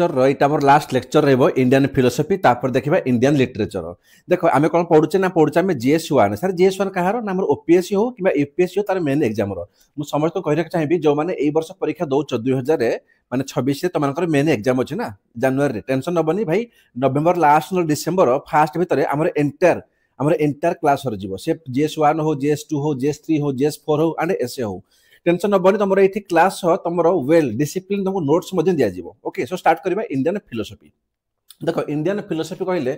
Culture रहा आम last lecture रहा इंडियन फिलोसफी तापर देखा इंडियन लिटरेचर। देख आम कौन पढ़ुचे ना पढ़ुचे आम GS1 सर GS1 कहार ना ओपीएससी हो कि यूपीएससी हो तार मेन एग्जाम मुझे समस्त कहना चाहिए जो मैंने वर्ष परीक्षा दौच 2000 माने 26 तुम मेन एग्जाम अच्छे ना जनवरी टेंशन नबनी भाई नवेम्बर लास्ट डिसेम्बर फास्ट भितर आम एंटायर क्लास सर से GS1 हो GS2 हो GS3 हो GS4 हो एंड एसए हो टेंशन नबनी तुम ये क्लास तुम वेल डिसिप्लिन तुमको नोट्स दि ओके। सो स्टार्ट करवा इंडियन फिलोसफी। देख इंडियन फिलोसफी कहले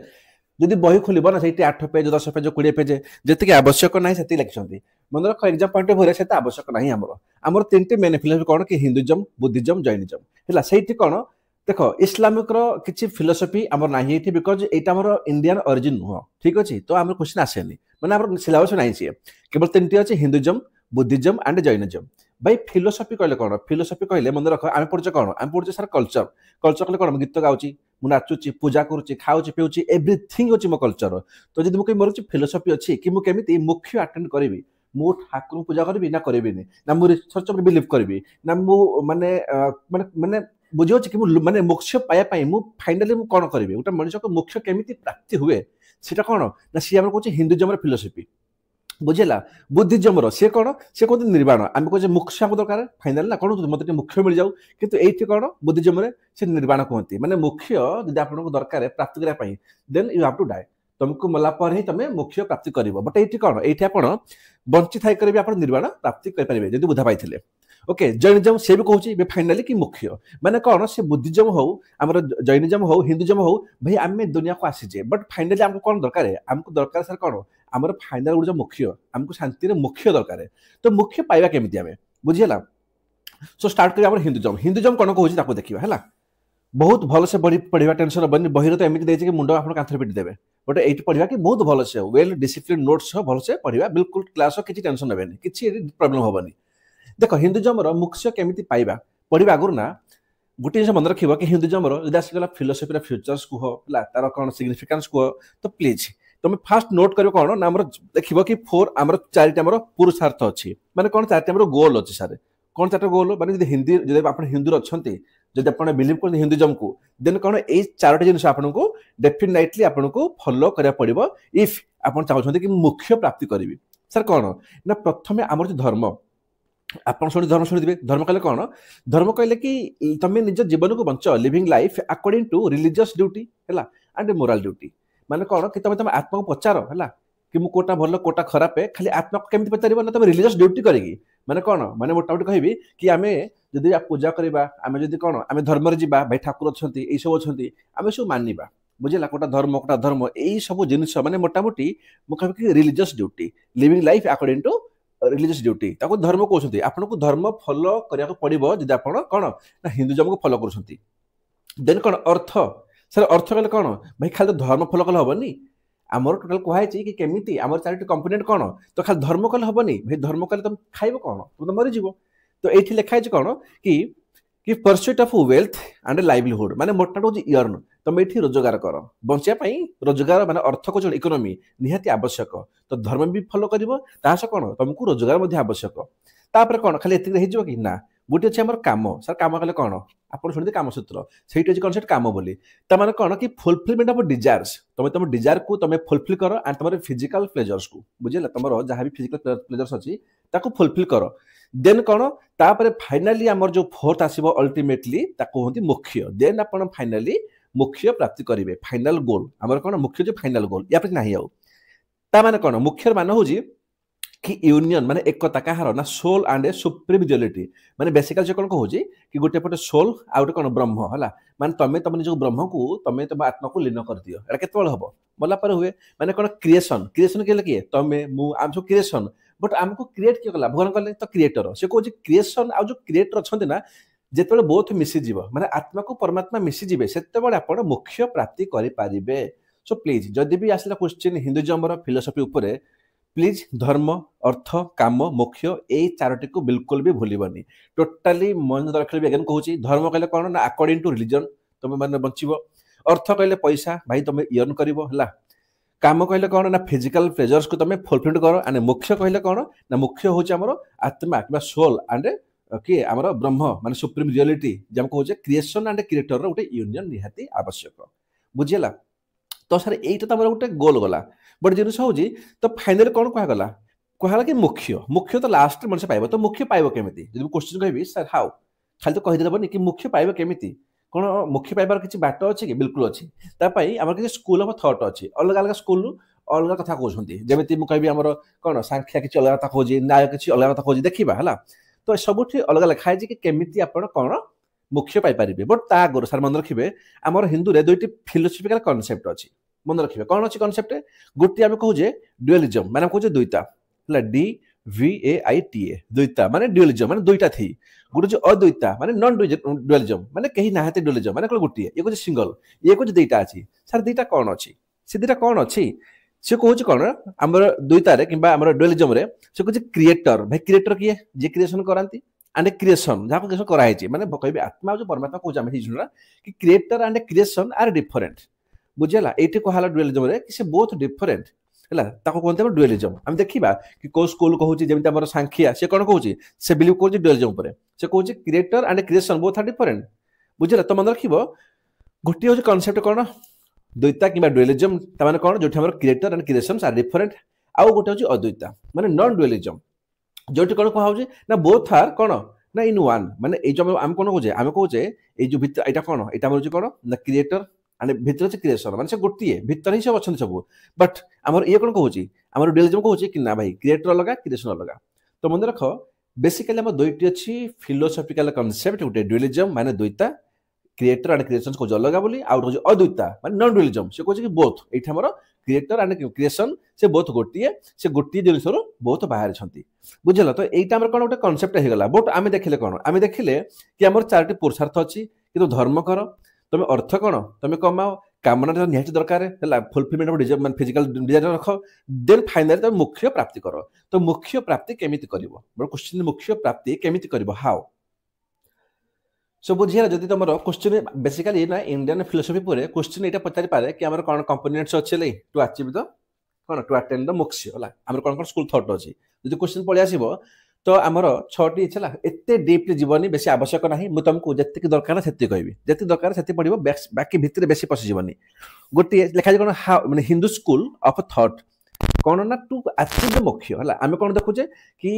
जदि बही खोल ना से 8 पेज 10 पेज 20 पेज जी आवश्यक ना से लिखिं मन रख एग्जाम पॉइंट ऑफ व्यू से आवश्यक ना आमर 3टी मेन फिलोसफी कौन कि हिंदुइज्म बुद्धिज्म जैनिज्म है से कौन देख इस्लामिक किसी फिलोसफी आमर ना ये बिकज यहाँ इंडियन ओरिजिन नुह ठीक अच्छे तो आम क्वेश्चन आसेनी मैंने आम सिलेबस ना सी केवल 3टी अच्छे हिंदुइज्म बुद्धिज्म एंड जैनिज्म। भाई फिलोसफी कहले कौन फिलोसफी कहले मन रख आम पढ़े कौन आम पढ़े सर कल्चर कल्चर कहले कौन गीत गाऊँ मुझे नाचुची पूजा करुच्ची खाऊँ पीऊँ एव्रीथिंग अच्छी मो कल्चर। तो जब मुझे मोर फिलोसफी अच्छी कि मुझे मुख्य अटेंड करी मु ठाकुर पूजा करी ना करी ना मुझे रिसर्च बिलीव करी ना मु माने माने बुझे कि माने मोक्ष पाइबा फाइनाली मुझे कौन करी गोटे मनुष्य को मोक्ष केमी प्राप्ति हुए सीटा कौन ना सी आम कहे हिंदुइज्म फिलोसफी बुझेगा। बुद्धिज्म सी कौन सी कहते निर्वाण आम कहे मोक्ष आम दरकार फाइनाल ना कौन मत मोक्ष मिल जाऊ किंतु ये कौन बुद्धिज्म से निर्वाण कहते माने मोक्ष जब आपको दरकार प्राप्त करने then you have to die तुमको मला पर ही तुम मोक्ष प्राप्ति कर बट ये कौन ये आप बंची थी आप निर्वाण प्राप्ति करेंगे जब बुझा पाई। ओके जैनिज्म से भी कहूँ फाइनाली कि मुख्य माने कौन से बुद्धिज्म हो आम जैनिज्म हो हिंदुइज्म हो भाई आम दुनिया को आसीचे बट फाइनाली आमको कौन दरकार आमको दरकार सर कौन आम फाइनाल गोटे मुख्य आमको शांति मुख्य दरकार तो मुख्य पाइबा केमी आम बुझीगला। सो स्टार्ट करें हिंदुइज्म हिंदुइज्म कौन कहूँ देखा है बहुत भल से पढ़ा टेंशन हेनी बही तो एमती कि मुंड आप कांथरे पिटी देवे बट ये पढ़ा कि बहुत भल से वेल डिसिप्लिन नोट्स भल से पढ़ा बिल्कुल क्लास किसी टेंशन ने किसी प्रॉब्लम हेनी। देख हिंदुइज्म मुख्य केमी पाइबा पढ़ा आगुरी ना गोटे जिन मन रख कि हिंदुइज्म जब आसगला फिलोसफी फ्यूचर्स कह तार कौन सिग्निफिकेंस कह तो प्लीज तुम फास्ट नोट कर कौन ना देख कि 4 आम 4टी पुरुषार्थ अच्छी माने कौन 4टी गोल अच्छी सारे कौन 4टा गोल माने हिंदी जब आप हिंदू अच्छा जब आप बिलीव करते हिंदुइज्म को देन कौन ये 4टी जिन आपको डेफिनेटली आपको फॉलो करा पड़ो इफ आप चाहते कि मोक्ष प्राप्ति करी सर कौन ना प्रथम आम जो धर्म आप धर्म शुणिथे धर्म कहले कौन धर्म कहले कि तुम निज जीवन को बंच living life according to religious duty है एंड मोराल ड्यूटी माने कौन कि तुम आत्मा को पचार है कि मुझे कोटा भल कोटा खराब है खाली आत्मा को केमी पचार ना तुम रिलीजियस ड्यूटी करी माने कौन माने मोटामोटी कहबी कि आम जदि पूजा करवा आम जदि कौन आम धर्म जा भाई ठाकुर अच्छा ये सब अच्छा आम सब मानवा बुझेगा कोटा धर्म यही सब जिनस माने मोटामोटी मुझे कह religious duty living life according to religious duty ताको धर्म कहते आपको धर्म फॉलो करने पड़ो जब आप कौन ना हिंदुइज्म को फॉलो कर देन कौन अर्थ सर अर्थ कहले कौन भाई खाली धर्म फॉलो कले हेनी आमर टोटाल कहुई कि केमी आम 4टी कंपोनेंट कौन तो खाली धर्म कले हेनी भाई धर्म कले तुम खाइब कौन तुम तो मरीज तो ये लिखाई कौन कि pursuit of wealth and livelihood माने मोटा हूँ इयर्न तुम ये रोजगार कर बचाई रोजगार माने अर्थ को जो इकोनॉमी निहाती आवश्यक तो धर्म भी फॉलो कर कौन तुमको रोजगार आवश्यक तापर कौन खाली ये कि ना गोटे अच्छे आम कम सर कम कले कौन आप शुणते कामसूत्र से कौन से कम बोली तार कौन कि फुलफिलमेंट ऑफ डिजायर्स तुम डिजायर को तुम फुलफिल कर एंड तुम फिजिकल प्लेजर्स को बुझे तुम जहाँ भी फिजिकल प्लेजर्स अच्छी फुलफिल कर देन कौन तापर फाइनाली आमर जो 4th आसो अल्टीमेटली कहते मुख्य देन आप फाइनाली मुख्य प्राप्ति करेंगे फाइनाल गोल आमर कौन मुख्य जो फाइनाल गोल या ना आने कौन मुख्य मान हूँ कि यूनियन माने एकता कहार ना सोल एंड सुप्रीम ड्युअलिटी माने बेसिकली जो कौन कहूँ कि गोटे पटे सोल आ गोटे कौन ब्रह्म है माने तुम तुम निज ब्रह्म को तुम तुम आत्मा को लीन कर दियो एटा केत हम बोला पर हुए माने कौन क्रिएशन क्रिएशन के किए तुम मु आम सब क्रिएशन बट आमको क्रिएट किए कला भगवान कले तो क्रिएटर से कहूँ क्रिएशन आ जो क्रिएटर अच्छा ना जिते बहुत मिसीज माने आत्मा को परमात्मा मिसीजे से आप मोक्ष प्राप्ति करें। सो प्लीज जदि भी आसला क्वेश्चन हिंदुइज्म फिलोसफी उपरे प्लीज धर्म अर्थ काम मोक्ष ये 4टी को बिल्कुल भी भूलनी टोटाली मन रख अगेन कहूँ धर्म कहले कौन ना अकॉर्डिंग टू रिलीजन तुम मैंने बचब अर्थ कहले पैसा भाई तुम अर्न कर काम कहले कौन ना फिजिकल प्लेजर्स को तुम फुलफिल कर एंड मोक्ष कहले कौन ना मोक्ष हूँ आमर आत्मा कि सोल एंड कि आमर ब्रह्म माने सुप्रीम रियलिटी जम कहूचे क्रिएशन एंड क्रिएटर रो गोटे यूनियन निहाती आवश्यक बुझिला तो सर एटा तो गोटे गोल गला बट जिनिस होची तो फाइनल कोन कहगला कहला कि मुख्य मुख्य तो लास्ट मनुष्य पाइब तो मुख्य पाइब केमिति जदि क्वेश्चन कहबी सर हाउ खाली तो कहि देबनी कि मुख्य पाइब केमिति कोन मुख्य पाइबार किछि बाट अछि कि बिल्कुल अछि ता पई हमर किछि स्कूल ऑफ थॉट अछि अलग अलग स्कूल अलग कथा कहउछंती जेमिति मु कहबी हमर कोन संख्या किछि अलग कथा कहउजी न्याय किछि अलग कथा कहउजी देखिबा हला तो सबुठी अलग अलग खाइ कि केमिति आपण कोन मुख्य पाई परिबे बट ता आगर सर मन रखिबे हमर हिंदू रे दुइटी फिलोसॉफिकल कांसेप्ट अछि मन रखिबे कोन अछि कांसेप्ट गुटी हम कहउजे डुअलिज्म माने कहउजे दुइता हला D V A I T A दुइता माने डुअलिज्म माने दुइता थी गुटे जे अद्वैता माने नॉन डुअलिज्म माने कहि नाहते डुअलिज्म माने गुटी ये कहउजे सिंगल ये कहउजे दुइता अछि सर दुइता कोन अछि से दुइता कोन अछि से कहउजे कोन हमर दुइता रे किबा हमर डुअलिज्म रे से कहउजे क्रिएटर भाई क्रिएटर किए जे क्रिएशन करांती एंड क्रिएशन जहाँ क्रिएशन कराई माने कहबी आत्मा जो परमात्मा को जामे हिजुना कि creator and creation are different बुझला एठी कहला डुअलिज्म रे कि से बोथ डिफरेंट हला ताको कोनते डुअलिज्म हम देखिबा कि को स्कूल कहउची जेमिति हमर सांख्या से कोन कहउची से बिलीव करउची डुअलिज्म परे से कहउची creator and creation both are different बुझला तो मन रखिबो गोटी हो कांसेप्ट कोन द्वैता किबा डुअलिज्म त माने कोन जोठी हमर creator and creation are different आउ गोटे होची अद्वैता माने नॉन डुअलिज्म जोटी कोन कहउची ना बोथ आर कोन ना इन वन माने ए जो हम कोन कहउचे ए जो भितर एटा कोन एटा हमर जो कोन ना क्रिएटर एंड भितर से क्रिएशन माने से गोटिए भितर ही सब अछन सब बट हमर ये कोन कहउची हमर डुअलिज्म कहउची कि ना भाई क्रिएटर अलगा क्रिएशन अलगा तो मन रख बेसिकली हम दुइटी अछि फिलोसॉफिकल कांसेप्ट गोटे डुअलिज्म माने द्वैता क्रिएटर एंड क्रिएशन को अलगा बोली आउट हो अद्वैता माने नॉन डुअलिज्म से कहउची कि बोथ एठी हमर क्रिएटर एंड क्रिएशन से बोथ गोटिए जिनिस रो बोथ बाहर छंती बुझला तो एटा हमर कोन गोटे कांसेप्ट हे गला बट आमे देखिले कोन आमे देखिले कि हमर चारटी पुरुषार्थ अछि कि धर्म कर तुम अर्थ कोन तुम कमाओ कामना निहाती दरकार है फुलफिलमेंट ऑफ डिजायर मान फिजिकल डिजायर रख देन फाइनली तुम मुख्य प्राप्ति कर तो मुख्य प्राप्ति केमिति करिवो मोर क्वेश्चन मुख्य प्राप्ति केमिति करिवो हाउ सो बुझिया जदि तुमरो क्वेश्चन बेसिकली ना इंडियन फिलोसफी पूरे क्वेश्चन एटा पचारि पारे कि हमर कोन कंपोनेंट्स अछि ले टू अचीव द कोन टू अटेंड द मुख्य होला हमर कोन स्कूल थॉट अछि जदि क्वेश्चन पळे आसीबो तो आमर छटी छला एते डीपली जीवनी बेसी आवश्यक नाही मु तुमको जत्ते दरकार सेति कहबी जत्ते दरकार सेति पढिबो बाकी भितरे बेसी पसि जीवनी गोटी लेखा कोन माने हिंदू स्कूल ऑफ थॉट कोन ना टू अचीव द मुख्य हला आमे कोन देखुचे कि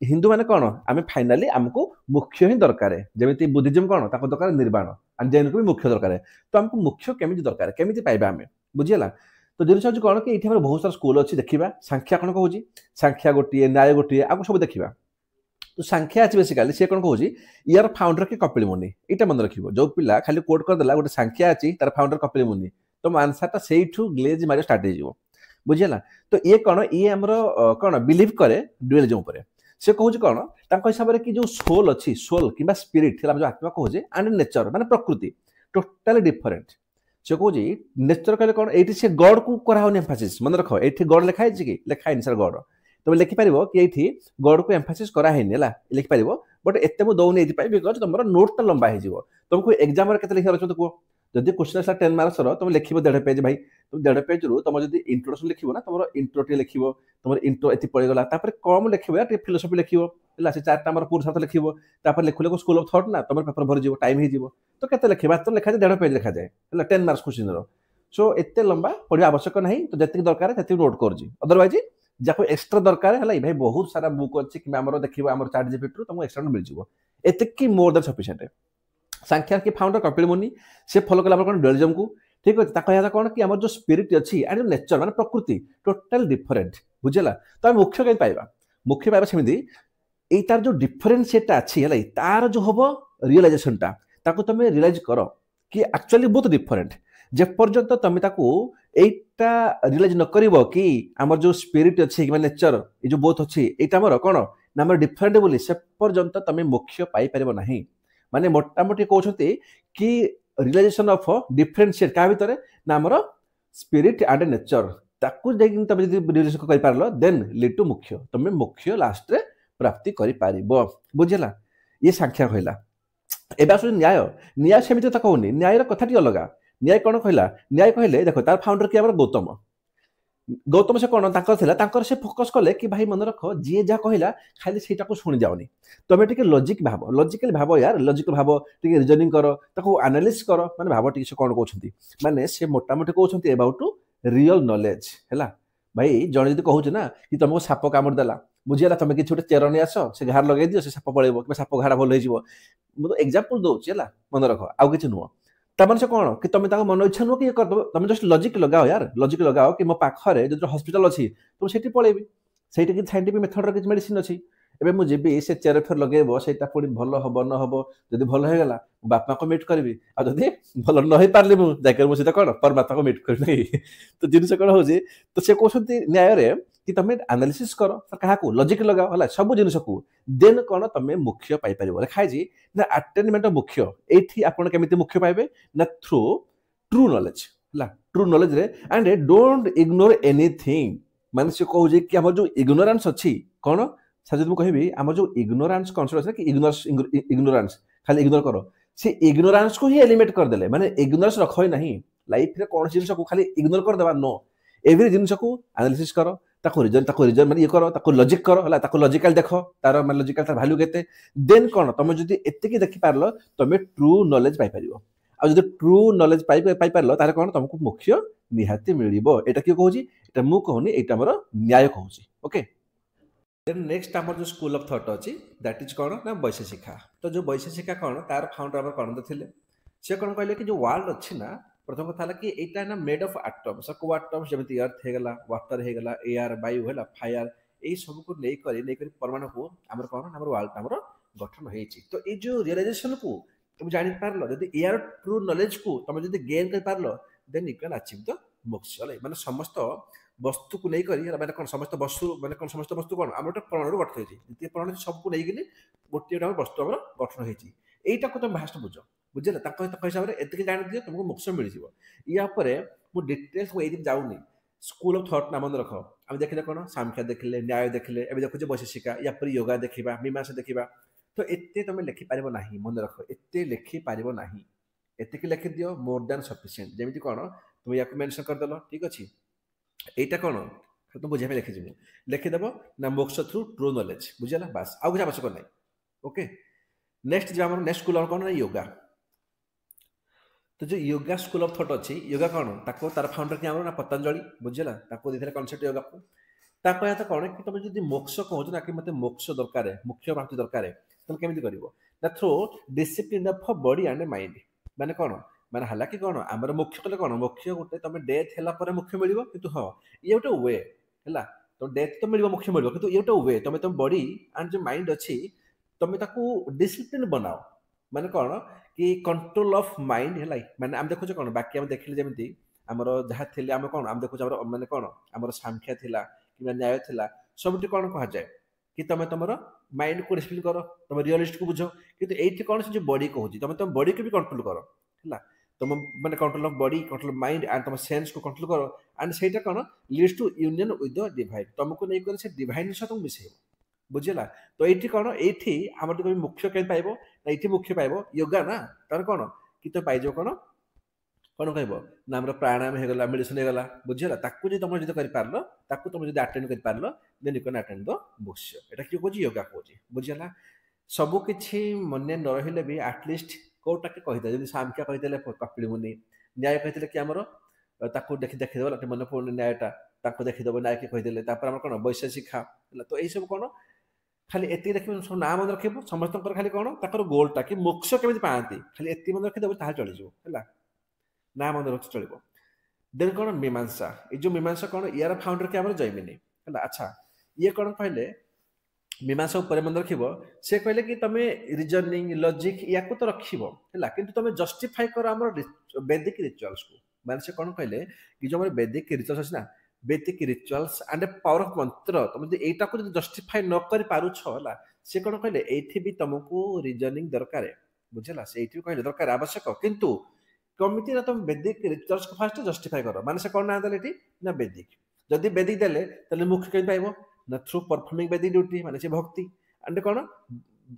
हिंदू माने कोन आमे फाइनली हमको मुख्य ही दरकार है जेमिति बुद्धिज्म कोन ताको दरकार निर्वाण एंड जैन को भी मुख्य दरकार है तो हमको मुख्य केमिति दरकार है केमिति पाइबा आमे बुझियला तो जिनिस होची कोन कि एठी हमर बहुत सारा स्कूल अछि देखिबा संख्या कोन कहूची संख्या गोटी न्याय गोटी आको सब देखिबा तो संख्या अछि बेसिकली से कोन कहूची यार फाउंडर के कपिल मुनि एटा मन रखिबो जो पिला खाली कोड कर देला गोटे संख्या अछि तार फाउंडर कपिल मुनि तो आंसर ता सेइठू ग्लेज मारे स्टार्ट हे जिवो बुझियला तो ये कोन ये हमरो कोन बिलीव करे डुअलिज्म ऊपर से कहूची कोन ताको हिसाब रे कि जो सोल अछि सोल किबा स्पिरिट हला जो आत्मा कहूजे एंड नेचर माने प्रकृति टोटली डिफरेंट से कहूची नेचर कहले कोन एठी से गॉड को करा होनी एम्फासिस मन रखो एठी गॉड लिखा है कि लिखा है सर गॉड तुम लिखि पारिबो कि एठी गॉड को एम्फासिस करा हैनी हला लिखि पारिबो बट एते मु दौनी एथि पाइ बिकॉज़ तुमरो नोट त लंबा हे जिवो तुमको एग्जाम रे केते लिखा रछो को जदि क्वेश्चन सा 10 मार्क्स रो तुम लिखिबो 1.5 पेज भाई तुम 1.5 पेज रु तुम जदि इंट्रोडक्शन लिखिबो ना तुमरो इंट्रो टे लिखिबो तुमरो इंट्रो एथि पळे गला तापर कम लिखिबो या फिलोसॉफी लिखिबो हला से चारटा हमर पूर्ण अर्थ लिखिबो तापर लिखले को स्कूल ऑफ थॉट ना तुमर पेपर भर जिवो टाइम हे जिवो तो केते लिखिबा तो लिखा 1.5 पेज लिखा जाय हला 10 मार्क्स क्वेश्चन रो सो एते लंबा पढिया आवश्यक नाही तो जति दरकार तति नोट कर जी अदरवाइज जाको एक्स्ट्रा दरकार है भाई बहुत सारा बुक अच्छी कि हमर देखिबो हमर चैट जीपीटी तुमको एक्स्ट्रा मिल जिवो एते की मोर देन सफिशिएंट संख्या के फाउंडर कपिल मुनि से फॉलो कला कोन डुअलिज्म को ठीक है ता कहया कोन कि हमर जो स्पिरिट अछि एंड नेचर माने प्रकृति टोटल डिफरेंट बुझला तो हम मुख्य कहि पाइबा मुख्य पाइबा सेमिति एटार जो डिफरेंशिएट अछि हलै तार जो होबो रियलाइजेशन ता ताको तमे रियलाइज करो कि एक्चुअली बहुत डिफरेंट जे पर्यंत तमे ताको एटा रियलाइज न करिवो कि हमर जो स्पिरिट अछि कि नेचर ए जो बोथ अछि एटा हमर कोन ना हमर डिफरेंट बोली से पर्यंत तमे मुख्य पाई परिबो नाही माने मोटा मोटी कहउछथि कि रियलाइजेशन ऑफ डिफरेंशिएट का भीतर ना हमर स्पिरिट एंड नेचर ताकू जेकिन तमे जदि रियलाइज करि पारलो देन लीड टू मुख्य तमे मुख्य लास्ट रे प्राप्ति करि पारिबो बुझला ये संख्या कहला एबा सु न्याय न्याय सेमिति त कहउनी न्याय र कथाटी अलगा न्याय कोन कहला न्याय कहले देखो तार फाउंडर के हमर गौतम गौतम से कौन तांकर से फोकस कले कि भाई मन रख जी जहाँ कहला खाली ସେଇଟା शुणी जाऊनी तुम टे लॉजिक भाव लॉजिकल भाव यार लॉजिकल भाव टे रिजनिंग कर ताको एनालिसिस कर माने भाव टे से कौन कहते माने से मोटामोटी कहते अबाउट रियल नॉलेज है भाई जड़े जी कहूँ ना कि तुमको साप कामुड़ देला बुझीगला तुम कि गोटे चेर नहीं आस से घार लगे दियो से साप पड़ेब कि साप घाड़ा भल हो एग्जांपल दूसरी है मन रख आउ कि नुह तमें से कौन कि तुम मन इच्छा नुह कि ये करदे तुम जस्ट लॉजिक लगाओ यार लॉजिक लगाओ कि मो पाखरे जो हॉस्पिटल अच्छी तुम सेठी पळेबी सेठी कि साइंटिफिक मेथड किसी मेडिसिन अच्छी एबे मु जेबी से चेयर फेर लगेबो सेटा पुणी भल हबो न हबो जदि भल हो गला बापा को मीट करबी आ जदि भल न होई पारली मु जाकर मु सीधा कौन परमात्मा को मीट करबी तो जिनस कौन हो तो से कहते न्याय रे कि तुम एनालिसिस कर क्या लॉजिक लगाओ है सब जिनस को देन कौन तुम मुख्य पाइपर लिखाई ना अटेनमेंट मुख्य ये आप केमी मुख्य पाइबे ना थ्रू ट्रू नॉलेज है ट्रू नॉलेज रे एंड डोंट इग्नोर एनीथिंग माने से कहूँ कि आम जो इग्नोरान्स अच्छी कौन सर जो मुझे आम जो इग्नोरान्स कनसेप्ट अच्छे कि इग्नोरान्स खाली इग्नोर कर से इग्नोरान्स को ही एलिमिनेट करदे माने इग्नोरेंस रख ही नहीं लाइफ रे कौन जिन को खाली इग्नोर करदेवा नो एवरी जिन को एनालिसिस कर रीजन माने ये कर लॉजिक कर है लॉजिकल देख तार माने लॉजिकल तार वैल्यू केते देन कौन तुम जदि एतिकी देखि पारलो तुम ट्रू नॉलेज पाई परिबो आ जदि ट्रू नॉलेज पाई पारलो तारे कौन तुमको मुख्य निहाती मिलिबो एटा कि कहूची एटा मु कहूनी एटा हमर न्याय कहूची ओके देन नेक्स्ट आमर जो स्कूल ऑफ थॉट अछि दैट इज कौन ना वैशेषिका तो जो वैशेषिका कौन तार फाउंडर हमर कौन थिले से कौन कहले कि जो वर्ल्ड अछि ना प्रथम कथा है कि एटा ना मेड ऑफ एटम्स को एटम्स जमिति अर्थ हे गला वाटर हे गला एयर वायु हैला फायर ए सब को नै करी परमाणु को हमर कौन हमर वर्ल्ड हमर गठन होईची तो ए जो रियलाइजेशन को तुम जानि पारलो यदि एयर ट्रू नॉलेज को तुम यदि गेन कर पारलो then you can achieve the moksha माने समस्त वस्तु को नहीं करी माने कौन समस्त वस्तु माने कौन समस्त वस्तु कौन हमर परमाणु गठन होईची द्वितीय परमाणु सब को नै गिनी गोटे वस्तु हमर गठन होईची एटा को तुम भास्ट बुझो बुझे हिसाब से एतिक जान दियो तुमको मोक्ष मिल या मु डिटेल्स को दिन जाऊनी स्कूल ऑफ थॉट नाम रख आम देखले कौन सांख्य देखले न्याय देखले एवं देखुचे वैशेषिका या पर योगा देखा मीमांसा देखा तो एते तुम लिखिपार ना मन रख एते लिखिपार ना एतिक लिखि दियो मोर देन सफिशिएंट जमी कौन तुम या मेंशन करदेल ठीक अच्छे यहाँ कौन तुम बुझे लिखिजी लिखिदेव ना मोक्ष थ्रू ट्रू नॉलेज बुझेगा बास आउ कुछ आवश्यक ना ओके नेक्स्ट जो नेक्स्ट स्कूल कौन ना योगा तो जो योगा स्कूल ऑफ थॉट अच्छी योगा कौन ताको तार फाउंडर किए ना पतंजलि बुझेगा ताको देखे कनसेप्ट योगा को ताको तो कौन कि तुम जो मोक्ष कहूँ ना कि मतलब मोक्ष दरकार मुख्य प्राप्ति दरकार तुम केमी कर ना through discipline of body and mind माने कौन माने हाला कि कौन आमर मुख्य कले कौन मुख्य गोटे तुम डेथ है मुख्य मिल कि हाँ ये गोटे वे है तो डेथ तो मिल मुख्य मिल कि ये गोटे वे तुम तुम बॉडी एंड जो माइंड अच्छी तुम डिसिप्लिन बनाओ माने कौन कि कंट्रोल ऑफ माइंड है माने आम देखो कौन बाकी आम देखिले जमी आमर जहाँ थे आम कौन आम देखो माने कौन आमर सांख्य थिला कि न्याय थिला सबुठी कौन कह जाए कि तुम तुम माइंड को डिसिप्लिन कर तुम रियलिस्ट को बुझ कि ये कौन से जो बॉडी कहूँ तुम बॉडी को भी कंट्रोल कर है तुम माने control of body control mind and तुम सेंस को कंट्रोल कर एंड से कौन leads to union with the divine तुमको नहीं कर से डिवाइन सह तुम मिसेब बुझेगा तो ये कौन ये आम मुख्य कहीं पाइब ना ये मुख्य पाइब योगा ना तार कौन कि तो पाइज कौन कौन कह ना आम प्राणायाम होगा मेडिसिन होगा बुझेगा ताकू जो तुम जो कर तुम जो अटेंड कर पार then you can attend the moksha एटा कि कहूँ योगा कहूँ बुझेगा सबकि मन न रही भी आटलिस्ट कौटा के कहीदे जब सांख्या कहीदे कपिल मुनि न्याय कही कि आमर देखीदेव मन पड़े न्यायटा देखीदेव न्याय के कहीदे आम कौन वैशेषिका है तो यही सब कौन खाली एति देख सब ना मन रख समस्त खाली कौन तर गोलटा कि मोक्ष केमी पाती खाली एति मन रखीदेव ताहा चलीज है ना मन रख चलो देन कौन मीमांसा ये जो मीमांसा कौन यार फाउंडर के आम जयमिनी है अच्छा ये कौन कहले मीमांसा उपर मन रख से कहले कि तुम रिजनिंग लॉजिक या तो रखिब है कि तुम जस्टिफाई कर आम वैदिक रिचुअल्स को माने से कौन कहले कि जो वैदिक रिचुअल्स अच्छे ना वैदिक रिचुअल्स एंड पावर ऑफ मंत्र तुम एटा को जस्टिफाई न कर पारुछ है से कौन कहले ये भी तुमको रिजनिंग दरकार बुझेगा से कहले दरकार आवश्यक किंतु कमिटी ना तुम वैदिक रिचुअल्स को फास्ट जस्टिफाई कर माने से कौन ना देले ना वैदिक जदि वैदिक देले तले मुख्य कहीं पाइब ना थ्रू परफॉर्मिंग वैदिक ड्यूटी माने से भक्ति एंड कौन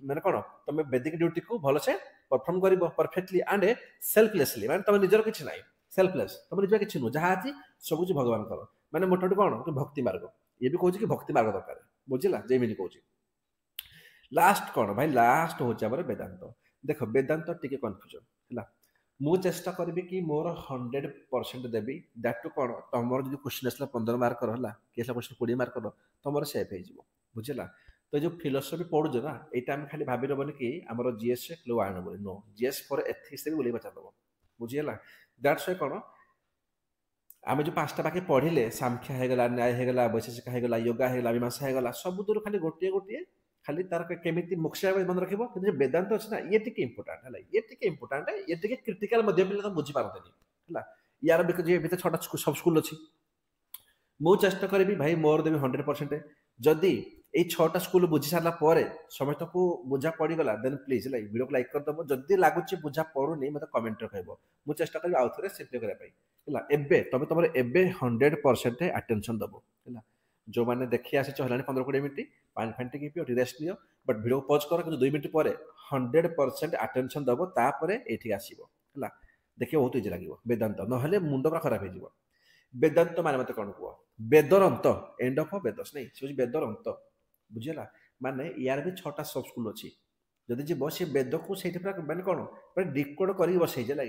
माने कौन तुम वैदिक ड्यूटी को भल से परफॉर्म कर परफेक्टली एंड सेल्फलेसली माने तुम निजर किसी ना सेल्फलेस तुम निजर किसी नुह जहाँ अच्छी सब कुछ भगवान कर ମାନେ ମୋଟାମୋଟି କ'ଣ କି ଭକ୍ତି ମାର୍ଗ। ଇଏ ବି କହୁଛି କି ଭକ୍ତି ମାର୍ଗ ଦରକାର, ବୁଝିଲା ଯେମିତି କହୁଛି। ଲାଷ୍ଟ କ'ଣ ଭାଇ, ଲାଷ୍ଟ ହେଉଛି ଆମର ବେଦାନ୍ତ। ଦେଖ ବେଦାନ୍ତ ଟିକେ କନଫ୍ୟୁଜନ୍ ହେଲା। ମୁଁ ଚେଷ୍ଟା କରିବି କି ମୋର 100% ଦେବି। ଦ୍ୟାଟ୍ ଟୁ କ'ଣ, ତମର ଯଦି କ୍ୱେଶ୍ଚିନ୍ ଆସିଲା 15 ମାର୍କର ହେଲା, କି ଆସିଲା କ୍ୱେଶ୍ଚିନ୍ 20 ମାର୍କର, ତମର ସେଫ୍ ହେଇଯିବ, ବୁଝିଲା। ତ ଯୋଉ ଫିଲୋସଫି ପଢୁଛ ନା, ଏଇଟା ଆମେ ଖାଲି ଭାବି ନେବନି କି ଆମର ଜିଏସ୍ କ୍ଲୋ ଆଣ ବୋଲି, नो ଜିଏସ୍ ଫର ଏଥିକ୍ସ ବି ବୁଲେଇ ପଚାରିଦେବ, ବୁଝିହେଲା। ଦ୍ୟାଟ୍ସ ୱାଇ କ'ଣ ଆମେ ଯୋଉ 5ଟା ବାକି ପଢିଲେ, ସାଂଖ୍ୟ ହେଇଗଲା, ନ୍ୟାୟ ହେଇଗଲା, ବୈଶେଷିକ ହେଇଗଲା, ଯୋଗା ହେଇଗଲା, ମୀମାଂସା ହେଇଗଲା, ସବୁଥିରୁ ଖାଲି ଗୋଟିଏ ଗୋଟିଏ ଖାଲି ତାର କେମିତି ମୋକ୍ଷ ମନେ ରଖିବ। କିନ୍ତୁ ଯୋଉ ବେଦାନ୍ତ ଅଛି ନା, ଇଏ ଟିକେ ଇମ୍ପୋର୍ଟାଣ୍ଟ ହେଲା, ଇଏ ଟିକେ ଇମ୍ପୋର୍ଟାଣ୍ଟ, ଇଏ ଟିକେ କ୍ରିଟିକାଲ ମଧ୍ୟ ପିଲା ତ ବୁଝିପାରନ୍ତିନି ହେଲା। ୟାର ଭିତରେ 6ଟା ସବ୍ ସ୍କୁଲ ଅଛି। ମୁଁ ଚେଷ୍ଟା କରିବି ଭାଇ ମୋର ଦେବି 100%। ଯଦି ଏଇ 6ଟା ସ୍କୁଲ ବୁଝି ସାରିଲା ପରେ ସମସ୍ତଙ୍କୁ ବୁଝା ପଡ଼ିଗଲା, ଦେନ୍ ପ୍ଲିଜ୍ ହେଲା ଭିଡ଼ିଓକୁ ଲାଇକ୍ କରିଦେବ। ଯଦି ଲାଗୁଛି ବୁଝା ପଡ଼ୁନି ମୋତେ କମେଣ୍ଟରେ କହିବ, ମୁଁ ଚେଷ୍ଟା କରିବି ଆଉ ଥରେ ସିମ୍ପ୍ଲିଫାଇ କରିବା ପାଇଁ ହେଲା। ଏବେ ତମର ଏବେ 100% ଆଟେନସନ୍ ଦେବ ହେଲା। ଯେଉଁମାନେ ଦେଖି ଆସିଛ ହେଲାଣି 15-20 ମିନିଟ୍, ପାଣି ଫାଣି ଟିକେ ପିଅ, ଟିକେ ରେଷ୍ଟ ନିଅ, ବଟ୍ ଭିଡ଼ିଓ ପଜ୍ କର, କିନ୍ତୁ 2 ମିନିଟ୍ ପରେ 100% ଆଟେନସନ୍ ଦେବ, ତାପରେ ଏଇଠିକି ଆସିବ ହେଲା। ଦେଖିବ ବହୁତ ଇଜି ଲାଗିବ ବେଦାନ୍ତ, ନହେଲେ ମୁଣ୍ଡ ପୁରା ଖରାପ ହେଇଯିବ। ବେଦାନ୍ତ ମାନେ ମତେ କ'ଣ କୁହ? ବେଦର ଅନ୍ତ, ଏଣ୍ଡ ଅଫ୍ ବେଦସ୍ ନାଇଁ, ସେ ହେଉଛି ବେଦର ଅନ୍ତ, ବୁଝିହେଲା। ମାନେ ୟାର ବି 6ଟା ସବ୍ ସ୍କୁଲ ଅଛି। ଯଦି ଯିବ ସେ ବେଦକୁ ସେଇଠି ପୁରା ମାନେ କ'ଣ ପୁରା ଡିକୋଡ୍ କରିକି ବସେଇଛି ହେଲା।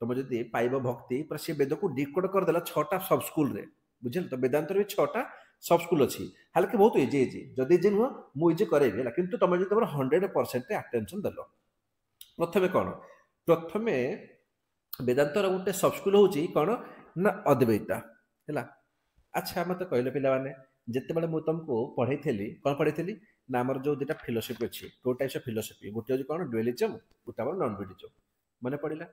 ତମେ ଯଦି ପାଇବ ଭକ୍ତି, ପୁରା ସେ ବେଦକୁ ଡିକୋଡ୍ କରିଦେଲା 6ଟା ସବ୍ ସ୍କୁଲରେ, ବୁଝିଲେ। ତ ବେଦାନ୍ତର ବି 6ଟା ସବ୍ ସ୍କୁଲ ଅଛି, ହାଲାକି ବହୁତ ଇଜି। ଯଦି ଇଜି ନୁହଁ ମୁଁ ଇଜି କରେଇବି ହେଲା। କିନ୍ତୁ ତମେ ଯଦି ତମର 100% ଆଟେନସନ୍ ଦେଲ, ପ୍ରଥମେ କ'ଣ, ପ୍ରଥମେ ବେଦାନ୍ତର ଗୋଟେ ସବ୍ ସ୍କୁଲ ହେଉଛି କ'ଣ ନା ଅଦ୍ୱୈତ ହେଲା। ଆଚ୍ଛା ମୋତେ କହିଲେ ପିଲାମାନେ, ଯେତେବେଳେ ମୁଁ ତମକୁ ପଢ଼େଇଥିଲି, କ'ଣ ପଢ଼େଇଥିଲି ନା ଆମର ଯେଉଁ ଦୁଇଟା ଫିଲୋସଫି ଅଛି, 2 ଟାଇପ୍ସ ଅଫ୍ ଫିଲୋସଫି, ଗୋଟେ ହେଉଛି କ'ଣ ଡୁଏଲିଜମ୍, ଗୋଟେ ଆମର ନନ୍ ଡୁଏଲିଜମ୍। ମନେ ପଡ଼ିଲା?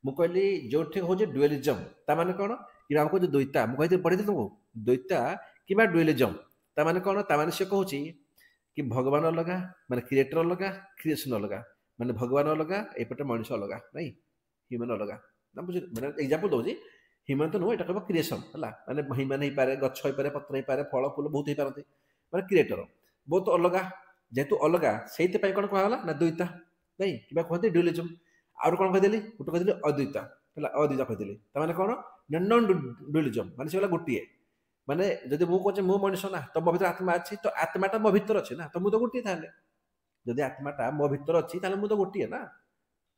ମୁଁ କହିଲି ଯେଉଁଠି ହେଉଛି ଡୁଏଲିଜମ୍ ତା ମାନେ କ'ଣ କି ଆମକୁ ଯେଉଁ ଦ୍ୱୈତା, ମୁଁ କହିଥିଲି ପଢ଼େଇଥିଲି ତୁମକୁ ଦ୍ୱୈତା କିମ୍ବା ଡୁଏଲିଜମ୍ ତା ମାନେ କ'ଣ, ତା ମାନେ ସେ କହୁଛି କି ଭଗବାନ ଅଲଗା, ମାନେ କ୍ରିଏଟର ଅଲଗା, କ୍ରିଏସନ୍ ଅଲଗା, ମାନେ ଭଗବାନ ଅଲଗା, ଏପଟେ ମଣିଷ ଅଲଗା, ନାଇଁ ହ୍ୟୁମାନ୍ ଅଲଗା ନା, ବୁଝି ମାନେ ଏକ୍ଜାମ୍ପଲ୍ ଦେଉଛି। ହ୍ୟୁମାନ୍ ତ ନୁହଁ, ଏଇଟା କହିବ କ୍ରିଏସନ୍ ହେଲା। ମାନେ ହ୍ୟୁମାନ୍ ହେଇପାରେ, ଗଛ ହେଇପାରେ, ପତ୍ର ହେଇପାରେ, ଫଳ ଫୁଲ ବହୁତ ହେଇପାରନ୍ତି, ମାନେ କ୍ରିଏଟର ବହୁତ ଅଲଗା। ଯେହେତୁ ଅଲଗା ସେଇଥିପାଇଁ କ'ଣ କୁହାଗଲା ନା ଦ୍ୱୈତା, ନାଇଁ କିମ୍ବା କୁହନ୍ତି ଡୁଏଲିଜମ୍। ଆଉ କ'ଣ କହିଦେଲି, ଗୋଟେ କହିଦେଲି ଅଦ୍ୱୈତା ହେଲା, ଅଦ୍ୱୈତା କହିଦେଲି। ତାମାନେ କ'ଣ ନା ନନ୍ ଡୁଏଲିଜମ୍, ମାନେ ସେ ହେଲା ଗୋଟିଏ। ମାନେ ଯଦି ମୁଁ କହୁଛି ମୁଁ ମଣିଷ ନା, ତ ମୋ ଭିତରେ ଆତ୍ମା ଅଛି, ତ ଆତ୍ମାଟା ମୋ ଭିତରେ ଅଛି ନା, ତ ମୁଁ ତ ଗୋଟିଏ। ତାହେଲେ ଯଦି ଆତ୍ମାଟା ମୋ ଭିତରେ ଅଛି, ତାହେଲେ ମୁଁ ତ ଗୋଟିଏ ନା,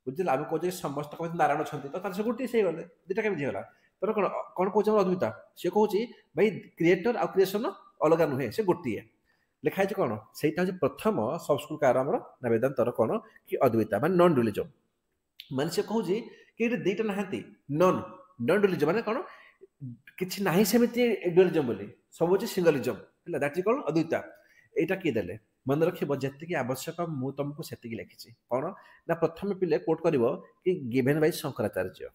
ବୁଝିଲେ। ଆମେ କହୁଛେ ସମସ୍ତଙ୍କ ଭିତରେ ନାରାୟଣ ଅଛନ୍ତି, ତ ତାହେଲେ ସେ ଗୋଟିଏ ହେଇଗଲେ, ଦୁଇଟା କେମିତି ହେଇଗଲା? ତେଣୁ କ'ଣ କ'ଣ କହୁଛି ଆମର ଅଦ୍ୱୈତା, ସେ କହୁଛି ଭାଇ କ୍ରିଏଟର ଆଉ କ୍ରିଏସନ ଅଲଗା ନୁହେଁ, ସେ ଗୋଟିଏ। ଲେଖା ହେଇଛି କ'ଣ, ସେଇଟା ହେଉଛି ପ୍ରଥମ ସବ୍ ସ୍କୁଲ କାହାର ଆମର ନା ବେଦାନ୍ତର, କ'ଣ କି ଅଦ୍ୱୈତା ମାନେ ନନ୍ ଡୁଏଲିଜମ୍। ମାନେ ସେ କହୁଛି କି ଏଠି ଦୁଇଟା ନାହାନ୍ତି, ନନ୍ ଡୁଏଲିଜମ୍ ମାନେ କ'ଣ, କିଛି ନାହିଁ ସେମିତି ଡୁଏଲିଜମ୍ ବୋଲି, ସବୁ ହେଉଛି ସିଙ୍ଗଲିଜମ୍ ହେଲା। ଦ୍ୟାଟ୍ ଇଜ୍ କ'ଣ ଅଦ୍ୱୈତା। ଏଇଟା କିଏ ଦେଲେ? ମନେ ରଖିବ, ଯେତିକି ଆବଶ୍ୟକ ମୁଁ ତମକୁ ସେତିକି ଲେଖିଛି। କ'ଣ ନା ପ୍ରଥମେ ପିଲେ କୋଟ୍ କରିବ କି ଗିଭେନ୍ ବାଇ ଶଙ୍କରାଚାର୍ଯ୍ୟ,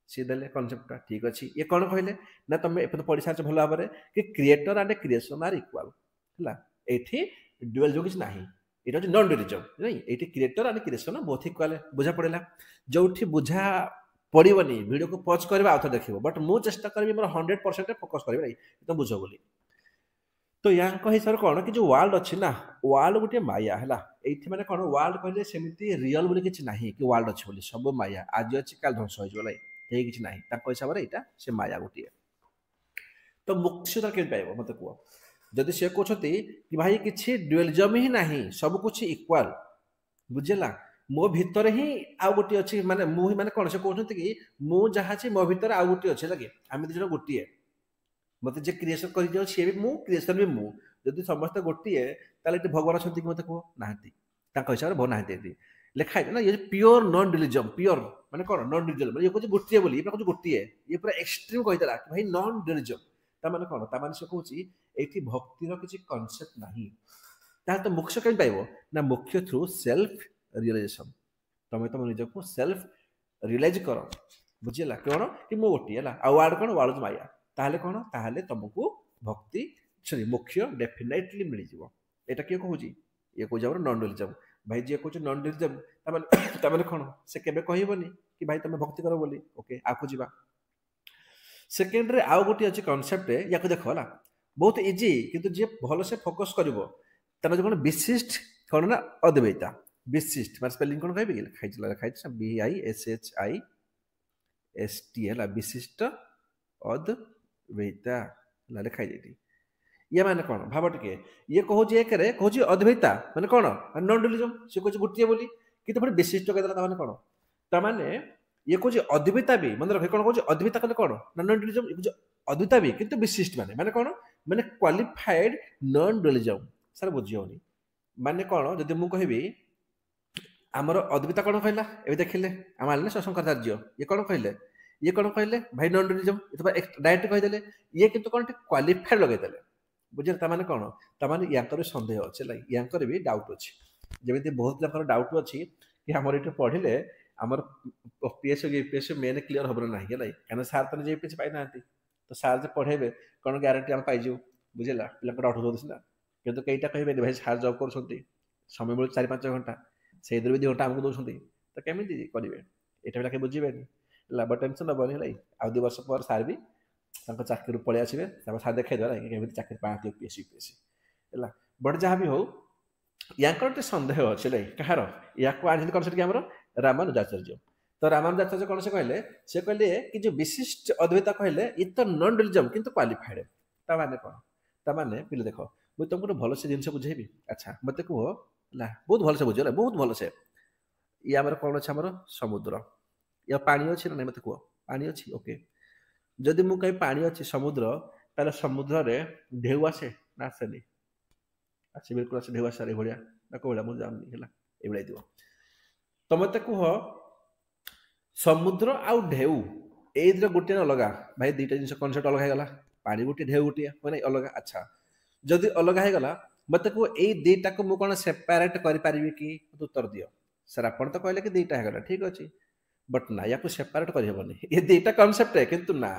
ସିଏ ଦେଲେ କନସେପ୍ଟଟା, ଠିକ୍ ଅଛି। ଇଏ କ'ଣ କହିଲେ ନା ତମେ ଏପଟେ ପଢ଼ିସାରିଛ ଭଲ ଭାବରେ କି creator and creation R equal ହେଲା। ଏଇଠି ଡୁଆଲିଜମ୍ କିଛି ନାହିଁ, ଏଇଟା ହେଉଛି ନନ୍ ଡୁଆଲିଜମ୍ ନାଇଁ। ଏଇଠି creator and creation both equal, ବୁଝା ପଡ଼ିଲା। ଯୋଉଠି ବୁଝା ପଡ଼ିବନି ଭିଡ଼ିଓକୁ ପଜ୍ କରିବା, ଆଉ ଥରେ ଦେଖିବ, ବଟ୍ ମୁଁ ଚେଷ୍ଟା କରିବି ମୋର 100% ଫୋକସ୍ କରିବି ନାଇଁ, ତମେ ବୁଝ ବୋଲି। ତ ୟାଙ୍କ ହିସାବରେ କ'ଣ କି ଯେଉଁ ୱାର୍ଲଡ ଅଛି ନା, ୱାର୍ଲଡ ଗୋଟିଏ ମାୟା ହେଲା। ଏଇଠି ମାନେ କ'ଣ ୱାର୍ଲଡ କହିଲେ ସେମିତି ରିଅଲ ବୋଲି କିଛି ନାହିଁ କି ୱାର୍ଲଡ ଅଛି ବୋଲି, ସବୁ ମାୟା। ଆଜି ଅଛି କାଲି ଧ୍ୱଂସ ହେଇଯିବ ନାଇଁ, କେହି କିଛି ନାହିଁ। ତାଙ୍କ ହିସାବରେ ଏଇଟା ସେ ମାୟା ଗୋଟିଏ। ତ ମୋକ୍ଷ କେମିତି ପାଇବ ମୋତେ କୁହ? ଯଦି ସେ କହୁଛନ୍ତି କି ଭାଇ କିଛି ଡୁଆଲିଜମ୍ ହିଁ ନାହିଁ, ସବୁ କିଛି ଇକ୍ୱାଲ, ବୁଝିଲା। ମୋ ଭିତରେ ହିଁ ଆଉ ଗୋଟିଏ ଅଛି, ମାନେ ମୁଁ ହିଁ, ମାନେ କ'ଣ ସେ କହୁଛନ୍ତି କି ମୁଁ ଯାହା ଅଛି ମୋ ଭିତରେ ଆଉ ଗୋଟିଏ ଅଛି ହେଲା କି, ଆମେ ଦୁଇ ଜଣ ଗୋଟିଏ। ମତେ ଯିଏ କ୍ରିଏସନ୍ କରିଦିଅ ସିଏ ବି ମୁଁ, କ୍ରିଏସନ୍ ବି ମୁଁ। ଯଦି ସମସ୍ତେ ଗୋଟିଏ, ତାହେଲେ ଏଠି ଭଗବାନ ଅଛନ୍ତି କି ମୋତେ କୁହ? ନାହାନ୍ତି। ତାଙ୍କ ହିସାବରେ ଭଗବାନ ନାହାନ୍ତି। ଏଠି ଲେଖା ହେଇଛି ନା, ଇଏ ପିଓର ନନ୍ ଡୁଆଲିଜମ୍। ପିଓର ମାନେ କ'ଣ ନନ୍ ଡୁଆଲିଜମ୍, ଇଏ କହୁଛି ଗୋଟିଏ ବୋଲି, ଇଏ କହୁଛି ଗୋଟିଏ। ଇଏ ପୁରା ଏକ୍ସଟ୍ରିମ୍ କହିଦେଲା କି ଭାଇ ନନ୍ ଡୁଆଲିଜମ୍। ତାମାନେ କ'ଣ, ତାମାନେ ସେ କହୁଛି ଏଇଠି ଭକ୍ତିର କିଛି କନସେପ୍ଟ ନାହିଁ। ତାହେଲେ ତ ମୋକ୍ଷ କେମିତି ପାଇବ ନା, ମୋକ୍ଷ ଥ୍ରୁ ସେଲ୍ଫ ରିଅଲାଇଜେସନ୍। ତମେ ତମ ନିଜକୁ ସେଲ୍ଫ ରିଅଲାଇଜ୍ କର, ବୁଝିଲା। କ'ଣ କି ମୁଁ ଗୋଟିଏ ହେଲା, ଆଉ ୱାର୍ଡ କ'ଣ, ୱାର୍ଡ ହେଉଛି ମାୟା। ତାହେଲେ କ'ଣ, ତାହେଲେ ତମକୁ ଭକ୍ତି ସରି ମୋକ୍ଷ ଡେଫିନେଟଲି ମିଳିଯିବ। ଏଇଟା କିଏ କହୁଛି? ଇଏ କହୁଛି ଆମର ନନ୍ ଡୁଆଲିଜମ୍। ଭାଇ ଯିଏ କହୁଛି ନନ୍ ଡୁଆଲିଜମ୍, ତାମାନେ କ'ଣ, ସେ କେବେ କହିବନି କି ଭାଇ ତମେ ଭକ୍ତି କର ବୋଲି। ଓକେ, ଆଗକୁ ଯିବା। ସେକେଣ୍ଡରେ ଆଉ ଗୋଟିଏ ଅଛି କନସେପ୍ଟ, ୟାକୁ ଦେଖ ହେଲା, ବହୁତ ଇଜି, କିନ୍ତୁ ଯିଏ ଭଲସେ ଫୋକସ୍ କରିବ ତାର କ'ଣ ବିଶିଷ୍ଟ କ'ଣ ନା ଅଦ୍ୱୈତା। ବିଶିଷ୍ଟ ମାନେ ସ୍ପେଲିଂ କ'ଣ କହିବି କି, ଲେଖା ହେଇଛି BISHIST ହେଲା, ବିଶିଷ୍ଟ ଅଦ୍ୱୈତା ଲେଖା ହେଇଯାଇଛି। ये माने कौन भाव टिके ये कहूँ एक कहूँ अद्वैता माने कौन नॉन डुअलिज्म से कहूँ गोटे बोली कि पुणी विशिष्ट कहदेला माने कौन ताने ये कहूँ अद्वैता भी मन रखे कौन कहूँ अद्वैता कहले कौन नॉन डुअलिज्म ये कहूँ अद्वैता भी किंतु विशिष्ट माने माने कौन माने क्वालिफाइड नॉन डुअलिज्म सर बुझी होनी माने कौन जदि मु कहबी आमर अद्वैता कौन कहला ए देखिले आम आले शंकराचार्य ये कौन कहले ये कौन कहले भाई नॉन डुअलिज्म डायरेक्ट कहीदेले ये किंतु कौन क्वालिफाइड लगेदेले बुझे ताने कौन ताने याकर सन्देह अच्छे याकर भी डाउट अच्छी जमी बहुत जन डाउट अच्छी कि आमर ये पढ़ले आमर पीएस यूपीएस मेन क्लीयर हम ना कहीं सार तो यूपीएस पाई ना तो सार जो पढ़ेबे कौन ग्यारंटी आम पाइजु बुझेगा पिला डाउट हो सीना कि कईटा कहे भाई सार जब कर समय मिले 4-5 घंटा से भी 2 घंटा आमको दौरान तो केमी करेंगे यहाँ पे बुझे बट टेंशन नबनी आउ 2 वर्ष पर सार भी चाकरी पलि आसवे सार देखा केमी चाकरी पाती यूपीएस यूपीएस है बट जहाँ भी हो या सन्देह अच्छे कहार या आनी कौन से रामानुजाचार्य तो रामानुजाचार्य कौन से कहले कि जो विशिष्ट अद्वैता कहले ये तो नॉन डुअलिज्म किंतु क्वालिफाइड ताने कौन ताने पिले देख मुझे तुमको भल से जिन बुझेबी अच्छा मत कह ला बहुत भल से बुझे बहुत भल से ये आम कौन अच्छे आम समुद्र या पानी अच्छी ना मत कह पानी अच्छी ओके जदि मु कहीं पानी अच्छी समुद्र ताले समुद्र रे ढेउ आसे ना आसेनी आसे बिल्कुल आसे ढेउ आसे भाया ना कौ भाया मुझे जाननी है ये तो मत कह समुद्र आउ ढेउ ये गोटे अलग भाई 2टा जिन कनसेप्ट अलग होगा पानी गोटे ढेउ गोटे मैंने अलग अच्छा जदि अलग होगा मत कह ये 2टा को मुझे कौन सेपारेट करें कि उत्तर दियो सर आप तो कहले कि 2टा होगा ठीक अच्छे बट ना या सेपारेट करहबनी ये 2टा कनसेप्ट है किंतु ना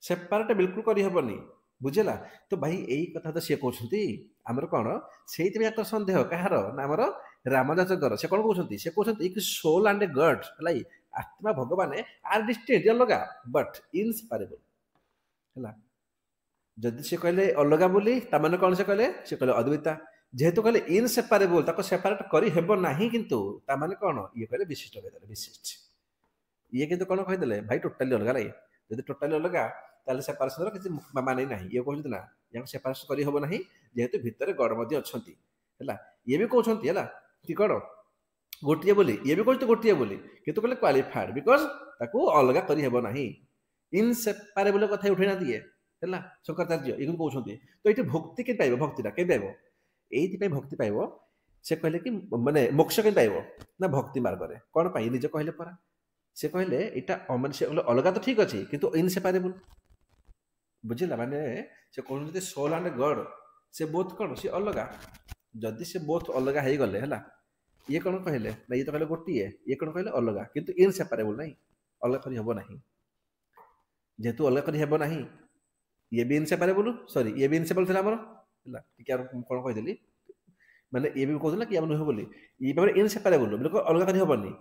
सेपारेट बिल्कुल करहबनी बुझेगा तो भाई यही कथा तो सी कहते आमर कौन से सन्देह कहार ना आमर रामानुजाचार्य से कौन कहते से कहते कि सोल एंड गॉड है आत्मा भगवान आर डिस्टिंक्ट अलग बट इनसेपारेबल है जदि से कहले अलग बोली ताने कौन से कहले अद्वैता जेहेतु कहले इनसेपारेबल ताको सेपारेट करी हेबो नाही किंतु ताने कौन ये कहले विशिष्ट कहले विशिष्ट ये किंतु कौन कहीदेले भाई टोटाली अलग लाई जदि टोटाली अलग ताले सेपारेशन किसी माने ना ये कहते ना या सेपारेशन करी हेबो नाही जेहेतु भितर गड़ मध्य अछंती हैला ये भी कहउछंती हैला कि कौन गोटे बोली ये भी कहते गोटे बोली किंतु कहले क्वालिफाइड बिकॉज ताको अलग करी हेबो नाही इनसेपारेबल कथा उठै ना दिए है शंकराचार्य ये कहते तो ये भक्ति के पाइब भक्तिटा के पाइब ये भक्ति पाइब से कहले कि माने मोक्ष के पाइब ना भक्ति मार्ग में कौन पाई निज कहले परा से कहले यहाँ माने से अलग तो ठीक अच्छे किंतु इनसेपारेबल बुझेगा माने से कहते सोल एंड गॉड से बोथ कौन सी अलग जदि से बोथ अलग हो गले है ये कौन कहले ना ये तो कहले गोटे ये कौन कहले अलग किंतु इनसेपारेबल नहीं अलग करी हबो नहीं जेहेतु अलग करी हबो नहीं ये भी इनसेपारेबल सॉरी ये भी इनसेपारेबल था आमर है कौन कहीदेली माने ये भी कहते कि आम नुह बोली ये भाव इनसेपारेबल बिल्कुल अलग करी हबनी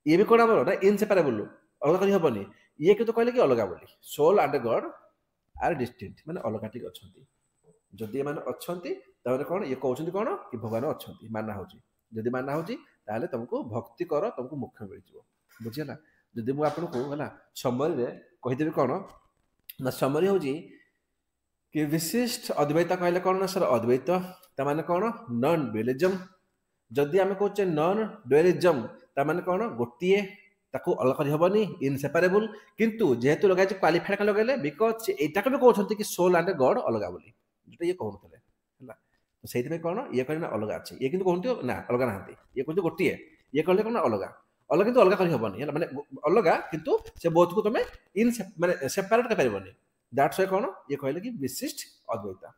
ये भी कौन आमर ना इनसेपारेबल अलग करी हबनी ये किंतु कहले कि अलग बोली soul and God are distinct माने अलग टिक अच्छी जदि एम अच्छा कौन ये कहते कौन कि भगवान अच्छा माना हो जदि माना हो तुमको भक्ति कर तुमको मोक्ष मिल बुझेगा जदि मुझे आपको है समरी कहीदेवी कौन ना समरी हूँ कि विशिष्ट अद्वैता कहले कौन ना सर अद्वैत ताने कौन नॉन डुअलिज्म जदि आम कहे नॉन डुअलिज्म ताने कौन गोटे ताको अलग कर हेबनी इनसेपारेबल किंतु जेहेतु लगे क्वालिफाइड लगे बिकज यहाँ भी कहते कि सोल एंड गॉड अलग बोली जोटा ये कहते है तो से कौन ये कहना अलग अच्छे ये किंतु कहते ना अलग ना ये कहते गोटे ये कहले कौन अलग अलग किंतु अलग कर हेबनी माने अलग किंतु से बोथ को तुम इन माने सेपारेट कर पारबनी दैट्स व्हाई कौन ये कहले कि विशिष्ट अद्वैता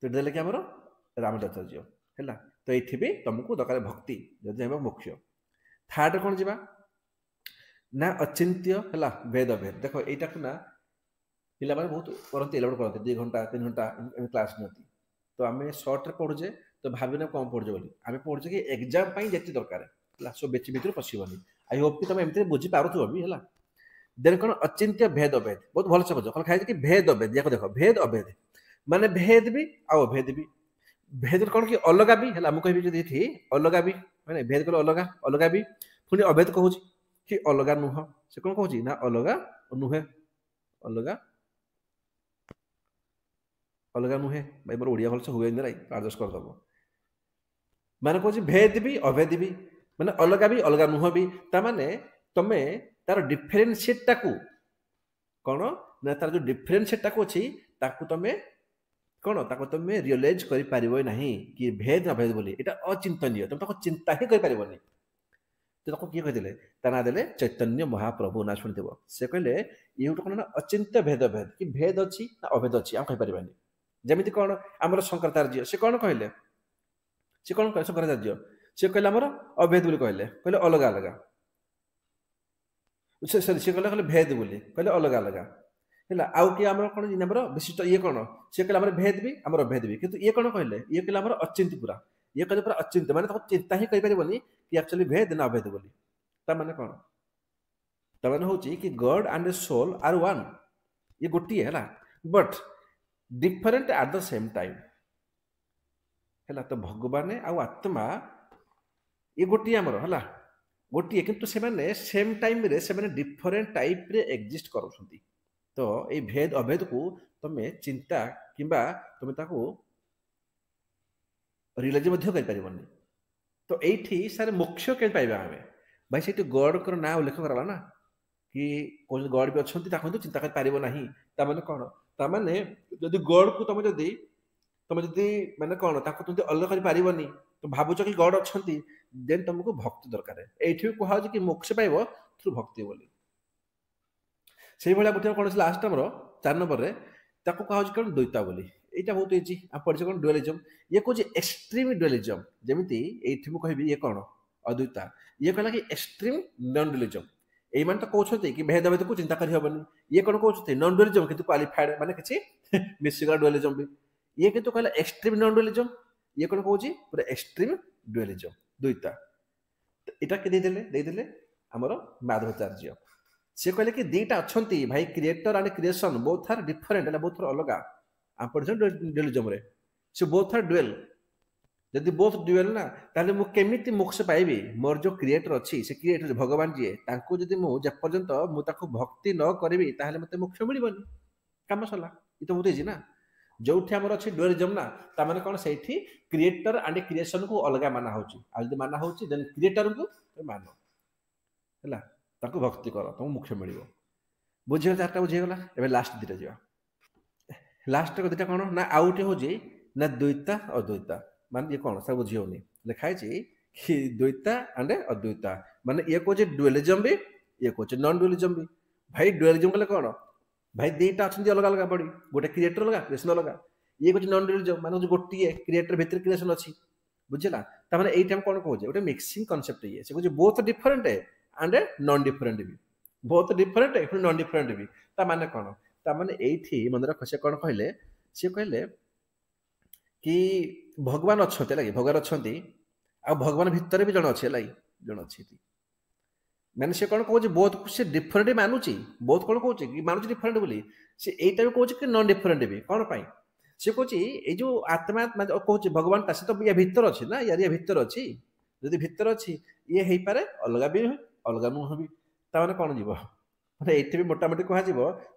तो देले कि हमर रामानुजाचार्य हैला तो एथि भी तुमको दरकार भक्ति जदि हम मोक्ष थर्ड कौन जीवा ना अचिंत्य हैला वेद भेद देखो एटा को ना पिला माने बहुत करते एलोड करते 2 घंटा 3 घंटा क्लास नती तो आम सर्ट रे पढ़ुजे तो भाविना कम पढ़ुजे बोली आम पढ़ुजे कि एग्जाम पई जेति दरकार सो बेची भीतर पशिबनी आई होप कि तुम एमती बुझी पारुथो भी है देन कौन अचिंत्य भेद अभेद बहुत भल से बुझ कौन खाई कि भेद अभेद या देखो भेद अभेद माने भेद भी आ अभेद भी भेद कौन कि अलग भी है मुझे कहबी थी अलग भी माने भेद कल अलग अलग भी पुणी अभेद कहूँ कि अलग नुह से कौन कहूँ ना अलग नुहे अलग अलगा नुहे भाई मोर ओडिया भलसे हुए नहीं एडजस्ट करदेव मैंने कौन भेद भी अभेद भी मैंने अलगा भी अलगा नुह भी ताने तमे तार डिफरेन्सीएट टाकू कौन ना तार जो डिफरेन्सीएट टाकू अच्छी ताकू तमे कौन ताको तमे रियलाइज करि परिबो नाही कि भेद अभेद बोली एटा अचिंतनीय तुम ताको चिंता ही करि परिबोनी तो ताको किए कहिदेले ता ना देले चैतन्य महाप्रभु ना सुनिथिबो से कहले ये गोटे कौन ना अचिंत्य भेद भेद कि भेद अच्छी ना अभेद अच्छी आम कहि परिबानी जेमिति कौन आमर शंकराचार्य से कौन कहले से कौन कहले शंकराचार्य से कहले आमर अभेद बोली कहले कहले अलगा अलगा से कहले भेद बोली कहले अलगा अलगा है आउ कि आम कौन आमर विशिष्ट ये कौन सी कहले भेद भी आम भेद भी कितु ये कौन कहले ये कहले आमर अचिंत्य पूरा ये कहले पूरा अचिंत्य माने चिंता ही कहींपारे कि एक्चुअली भेद ना अभेद बोली ताने कौन ताने हूँ कि God and soul are one ये गोटे है but different at the same time है तो भगवान आउ आत्मा ये गोटे आमर है गोटे किंतु से सेम टाइम रे से डिफरेंट टाइप रे एग्जिस्ट करूछंती तो ये भेद अभेद को तुम चिंता किंबा तुम ताको रियलाइज मध्य कर परिबनी तो एठी सारे मोक्ष के पाइबा हमें भाई से गॉड कर ना उल्लेख करला ना कि कोन गॉड भी अछंती ताको तो चिंता कर पारिबो नाही ता माने कोन ता माने जदी गॉड को तुम जदी माने कोन ताको तुम अलग कर पारिबनी तो भाबुच कि गॉड अछंती देन तुमको भक्ति दरकार है एठी कहा कि मोक्ष पाइबो थ्रू भक्ति बोली से भाया गोटे कौन लास्ट आमर 4 नंबर रे ताको कहा कौन द्वैता बोली यहाँ बहुत इजी आप पढ़े कौन डुअलिज्म ये कौन एक्सट्रीम डुअलिज्म जमीती ये कहबी ये कौन अद्वैता ये कहला कि एक्सट्रीम नॉन डुअलिज्म ये माने तो कहते कि भेद भेद को चिंता करहबनी ये कौन कहते नॉन डुअलिज्म किंतु क्वालिफाइड माने किछि मिसिगला डुअलिज्म भी ये किंतु कहला एक्सट्रीम नॉन डुअलिज्म ये कौन कहूची पूरा एक्सट्रीम डुअलिज्म द्वैता एटा के देदेले हमर माधवाचार्य से कहले कि दीटा अच्छी भाई creator and creation both are different both are अलग आप पढ़े डुअलिज्म रे से बोथ आर डुअल जदि बोथ डुअल ना ताले मु केमिति मोक्ष पाइबी मोर जो क्रिएटर अच्छी से क्रिएटर भगवान जी तांको जदि मु जे पर्यंत मु ताको भक्ति न करबी ताहले मते मोक्ष मिलबनी काम सला इ तो बुझी ना जोठी हमर अछि डुअलिज्म ना ता माने कोन सेठी क्रिएटर एंड क्रिएशन को अलग माना होची आ जदि माना होची देन क्रिएटर को मानो हला ताको भक्ति कर तुम मोक्ष मिल बुझे 4टा बुझीगला एबे लास्ट दुटा जा लास्ट को दुटा कौन ना आउटे हो ना द्वैता अद्वैता मान ये कौन सब बुझी होनी लिखाई कि द्वैता एंड अद्वैता माने ये कहे डुअलिज्म भी ये कहे नॉन डुअलिज्म भी भाई डुअलिज्म कहले कौन भाई दीटा अच्छी अलग अलग बड़ी गोटे क्रिएटर अलग क्रिएशन अलग ये कहे नॉन डुअलिज्म माने गोटे क्रिएटर भितर क्रिएशन अच्छी बुझला तामाने एई टाइम कौन कहे गोटे मिक्सिंग कांसेप्ट ये से कहे both different and non different भी बहुत डिफरेंट है नॉन डिफरेंट भी ता माने कौन ता माने एठी मन रख से कौन कहले से कहले कि भगवान अच्छे लगे भगवान अच्छा आ भगवान भितर भी जन अच्छे लगे जन अच्छी मैंने से कौन कहे बहुत से डिफरेंट मानुची बहुत कौन कहे कि मानुची डिफरेंट बोली से एटा भी कहे कि नॉन डिफरेंट भी कौन पाई से कहे ये जो आत्मा कहे भगवान से तो या भितर अच्छी ना यार या भितर अच्छी जदि भितर अच्छी ये हो पारे अलग भी अलग नुह भी ताने कौन जीव मतलब ये भी मोटामोटी कह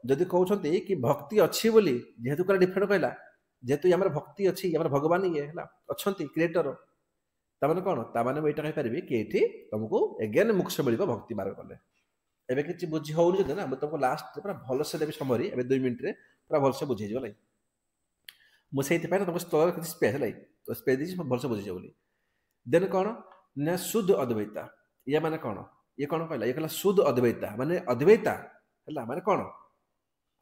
जदि कहते कि भक्ति अच्छी बोली जेहेतु कला डिफरेंट कहला जेहेतु आम भक्ति अच्छी आम भगवान ये है अच्छा क्रिएटर ताने कौन ताने मुझे यहाँ कहीपरि कि ये तुमको एगेन मोक्ष मिल भक्ति मार्ग कले एवं किसी बुझी होनी जब ना तुमको लास्ट पूरा भलसे देवी समरी ए 2 मिनट पूरा भलसे बुझे लाइ मुझे तुमको स्तर किसी स्पेस लाई तो स्पेस दी भलसे बुझे बोली देन कौन ना शुद्ध अद्वैता या माने कौन ये कौन कहला ये कहला शुद्ध अद्वैता माने अद्वैता है माने कौन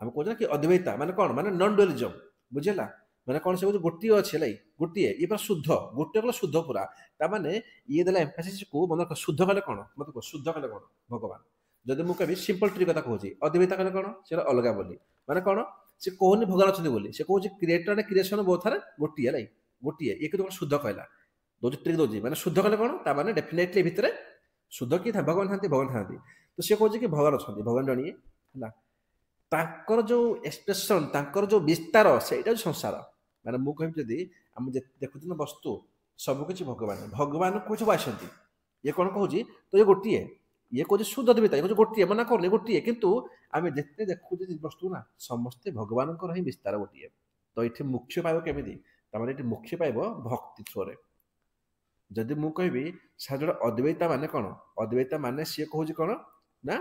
आम कह कि अद्वैता माने कौन माने नॉन डुअलिज्म बुझेला माने कौन से गोटे अच्छे लाई गोटे ये पूरा शुद्ध गोटे कहला शुद्ध पूरा ताने ये देला एम्फासिस को मतलब शुद्ध कहले कौन मत कह शुद्ध कहले कौन भगवान जदि मुझे कभी सिंपल ट्री कथा कहूँ अद्वैता कहले कौन से अलग बोली माने कौन से कहूनी भगवान अच्छा बोली से कहूँ क्रिएटर क्रिएशन बहुत थारे गोटे लाई गोटे ये कौन शुद्ध कहला दौर ट्रिक दौर मैंने शुद्ध कले कौन ताने डेफिनेटली भितर शुद्ध किए था भगवान था तो सी कहे कि भगवान अच्छा भगवान जनिए है जो एक्सप्रेशन जो विस्तार से संसार मैंने मुझे जदि आम देखुन वस्तु सबकि भगवान भगवान को सब आसती ये कौन कहूँ तो ये गोटे ये कहे शुद्ध अद्वैता ये गोटे मना कर गोटे कितु आम जिते देखुचे वस्तु ना समस्ते भगवान ही विस्तार गोटे तो ये मुख्य पाइब केमी तमार ये मुख्य पाइब भक्ति थ्रो जदि मु कहबी सर जो अद्वैता माने कौन अद्वैता माने सी कहूँ कौन ना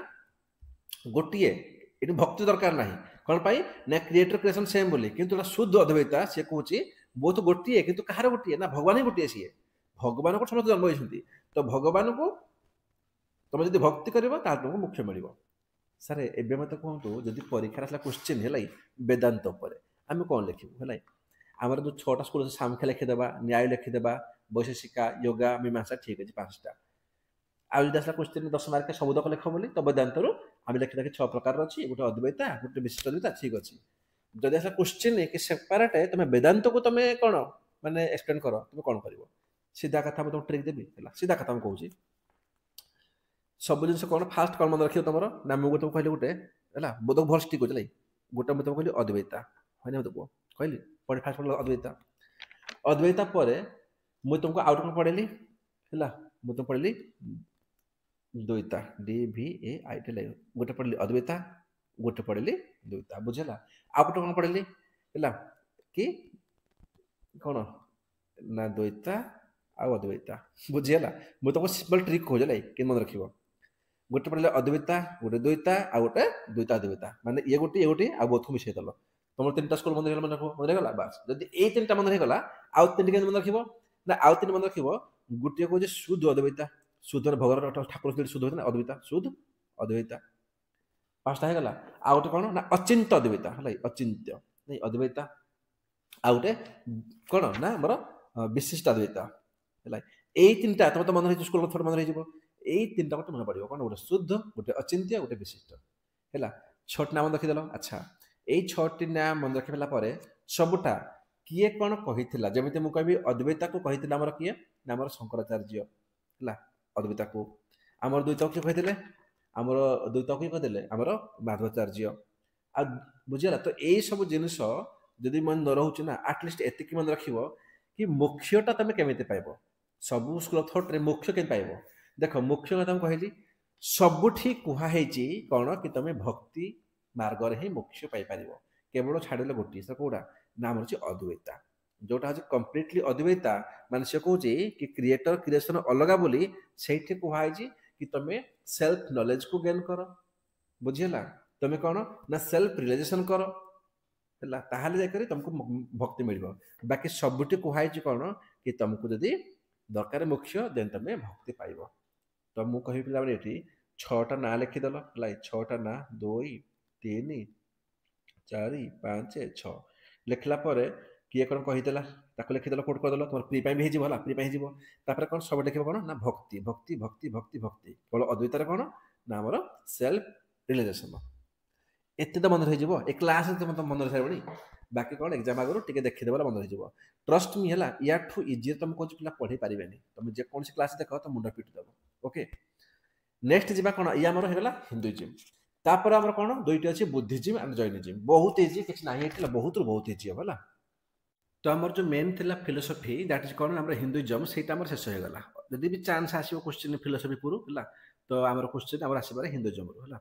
गोटे ये भक्ति दरकार ना कौन पाई ना क्रिएटर क्रिएशन सेम बोली किंतु शुद्ध अद्वैता सी कहूँ बहुत गोटे कि कहार गोटे ना भगवान ही गोटे सी भगवान को समस्त जन्म होती तो भगवान को तुम जब भक्ति कर तुमको मुख्य मिल सार एवं मत कहतु जब परीक्षा आसला क्वेश्चन है वेदांत आम कौन लिखू है आमर जो 6टा स्कूल सामख्य लिखिदेबा न्याय लिखिदेबा वैशेषिका योगा मीमांसा ठीक अच्छे 5टा आज जब आसला क्वेश्चन 10 मार्क सबुदक लिख बोली तो वेदांत आम लिखिदा 6 प्रकार अच्छी गोटे अद्वैता गोटे विशिष्ट अद्वैता ठीक अच्छे जब आसला क्वेश्चन कि सेपारेट तुम वेदांत को तुम कौन माने एक्सप्लेन कर तुम कौन कर सीधा कथा तुम ट्रिक देवी सीधा कथा कहूँ सब जिन कौन फास्ट कौन मन रखियो तुम ना मुझे तुम कहली गोटे है बोध भल ठीक अच्छे गोटे मुझे कहली अद्वैता है मत कह कहली पढ़े फास्ट पढ़ अद्वैता अद्वैता पर मुझे तुमको आउट कौन पढ़ेली है मुझे तुम पढ़ी द्वैता DVAIT लगे गोटे पढ़ी अद्वैता गोटे पढ़ी द्वैता बुझेगा आ गोटे कौन पढ़ी है कि कौन ना द्वैता अद्वैता बुझीगला मुझे तुमको सिंपल ट्रिक कहूँ कि मन रख गोटे पढ़े अद्वैता गोटे द्वैता आ गोटे द्वैता अद्वैता माने ये गोटे आ बहुत को मिसेदल तुम 3टा स्कूल मन रखा बास जब ये 3टा मन रहीगला आउ 3टा मन रख ना आउ 3 मन रख गोटे कहे शुद्ध अद्वैता शुद्ध भगवान ठाकुर शुद्ध होता अद्वैता शुद्ध अद्वैता 5टा होगा आ गोटे कौन ना अचिंत्य अद्वैता है अचिंत्य नहीं अद्वैता आ गोटे कौन ना मोर विशिष्ट अद्वैता है यही 3टा तुम तो मन रही स्कूल थोड़ा मन रही यही 3टा गोटे मन पड़ो कौन गोटे शुद्ध गोटे अचिंत्य गोटे विशिष्ट है 6टी नाम रखिदेल अच्छा यही 6टी नाम मन रखिला सबुटा किए कौन कही जमी मुझे कहि अद्वैता को कही आमर किए ना आमर शंकराचार्य है अद्वैता को आमर द्वैता किए कही आमर द्वैता किए कहीदे आमर माधवाचार्य आ बुझीगला तो यही सब जिनस जदि मन न रोचे ना आटलिस्ट एतिक मन रख कि मुख्यटा तुम केमी पाइब सबू स्कूल ऑफ थॉट रे मुख्य के पाइब देख मुख्य कथा कहली सबुठी कहुई कौन कि तुम भक्ति मार्ग ही मुख्य पाइपर केवल छाड़े गोटे सर कौटा नाम हूँ अद्वैता जोटा हूँ कम्प्लीटली अद्वैता मान से कहे कि क्रिएटर क्रिएशन अलग बोली से कहुई कि तुम सेल्फ नॉलेज को गेन कर बुझीगला तुम कौन ना सेल्फ रियलाइजेशन कर है ताहले जाकर तुमको भक्ति मिल बाकी सबुठी कहुई कौन कि तुमको जदि दरकार मुख्य देन तुम भक्ति पाइब तो मुझे कह ये 6टा ना लिखिदेल है 6टा ना 2 3 4 5 6 लिखला किए कौन कहीदेला लिखिदेल कोड करदेल तुम प्री भी है प्री हो कौन सब लिख कौन ना भक्ति भक्ति भक्ति भक्ति भक्ति केवल अद्वैतार कौन ना आमर सेल्फ रियलाइजेशन एत तो मन रही ए क्लास तुम तो मन रही सारे बाकी कौन एग्जाम आगु टे देखीदे मन रही ट्रस्ट मी है या इजी तुम कौन पिला पढ़ी पारे तुम जेको क्लास देख तो मुंड पिटिदेव ओके नेक्स्ट जी कौन ये आमर होगा हिंदुइज्म तापर आमर कौन 2टी अच्छी बुद्धिज्म एंड जैनिज्म बहुत इजी किसी ना बहुत बहुत इजी हम है तो आमर जो मेन थिला फिलोसफी दैट इज कौन हिंदुइज्म से शेष होगा जदि भी चांस आसो क्वेश्चन फिलोसफी पूरु है तो आमर क्वेश्चन आमर आसबार हिंदुइज्म है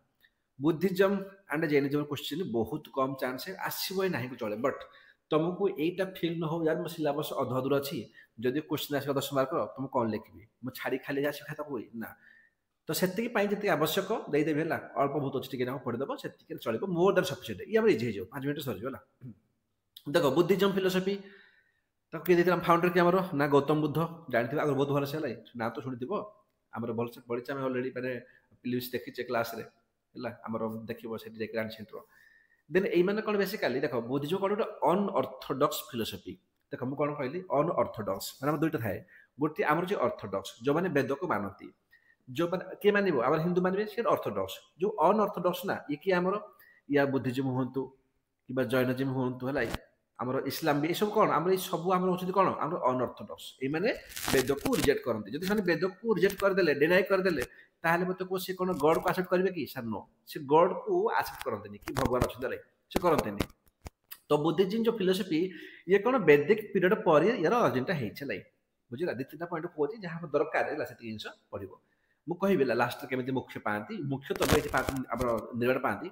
बुद्धिज्म एंड जैनिज्म क्वेश्चन बहुत कम चांस है आसो ना चले बट तुमको यहीटा फिल न हो यार मो सिलेबस अधूर अच्छी जदि क्वेश्चन आस 10 मार्क तुम कौन लिखी मुझे छाड़ी खाली जा खाता हुए ना तो से जी आवश्यक देदेवी है अल्प बहुत अच्छे पढ़ीदेव से चलो मोर देन सफिसीयंट ये इजी हो 5 मिनट सरीगला देख बुद्धिज्म फिलोसफी तो किए फाउंडर कि आमर ना गौतम बुद्ध जानते आगे बहुत भलसे है ना तो शुणी आमर भलसे पढ़ी आम अलरेडी मैंने फिल्म देखीचे क्लास है आमर देखो से सेंटर देन ये कौन बेसिकाली देख बुद्धिज्म कौन गोटे अनअर्थोडॉक्स फिलोसफी देख मुझे कौन कहली अनअर्थोडॉक्स मैंने 2टा थाए गोटे आमर जो अर्थोडॉक्स जो मैंने वेद को मानती जो किए मानव आम हिंदू मानवे सी अर्थोडॉक्स जो अनअर्थोडॉक्स ना ये कि आमर या बुद्धिज्म हूँ कि जैनिज्म हूँ है आमर इस्लाम भी सब कौन आम सब आम हूँ कौन आम अनअर्थोडॉक्स ये वेद को रिजेक्ट करते जब से वेद को रिजेक्ट करदे डिनाई करदे ताहले मत को सी कौन गॉड को एक्सेप्ट करेंगे कि सर नो से गॉड को एक्सेप्ट करते कि भगवान अच्छे से करते तो बुद्धिज्म जो फिलोसफी ये कौन वैदिक पीरियड पर यार अर्जिनटा है बुझा 2-3टा पॉइंट कहूँ जहाँ दरकार है से जिन पढ़ मुझे कह लास्ट केमी मुख्य पाती मुख्य तो निर्माण पाती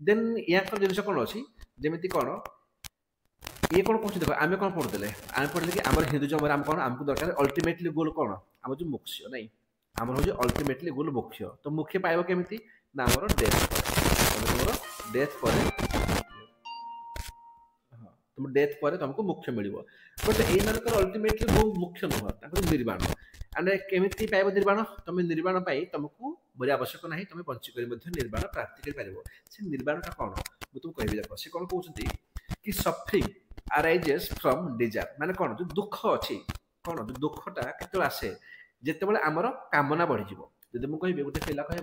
देन या जिन कौन अच्छी जमी कौन ये कौन कौन देखो आम कौन पढ़ुले आम पढ़ले कि आम हिंदुजम आम कौन आमको दरकार अल्टीमेटली गोल कौन आम जो मुख्य नहीं आम हूँ अल्टीमेटली गोल मुख्य तो मुख्य पाइब केमी ना आम डेथ तुम डेथ पर तुम डेथ पर तुमको मुख्य मिल बट ये अल्टीमेटली गोल मुख्य नुह निर्माण एंड केमी पाइब निर्माण तुम निर्माण तुमको मोर आवश्यक ना तुम बंचिक निर्माण प्राप्ति कर से निर्माणटा कौन मुझे तुमको कह देख से कौन कहते कि सफरिंग अराइजेस फ्रॉम डिजायर माने कौन जो दुख अच्छी कौन जो दुखटा केत आसे जिते आमर कामना बढ़ी जब मुझे कह गोटे पिला कह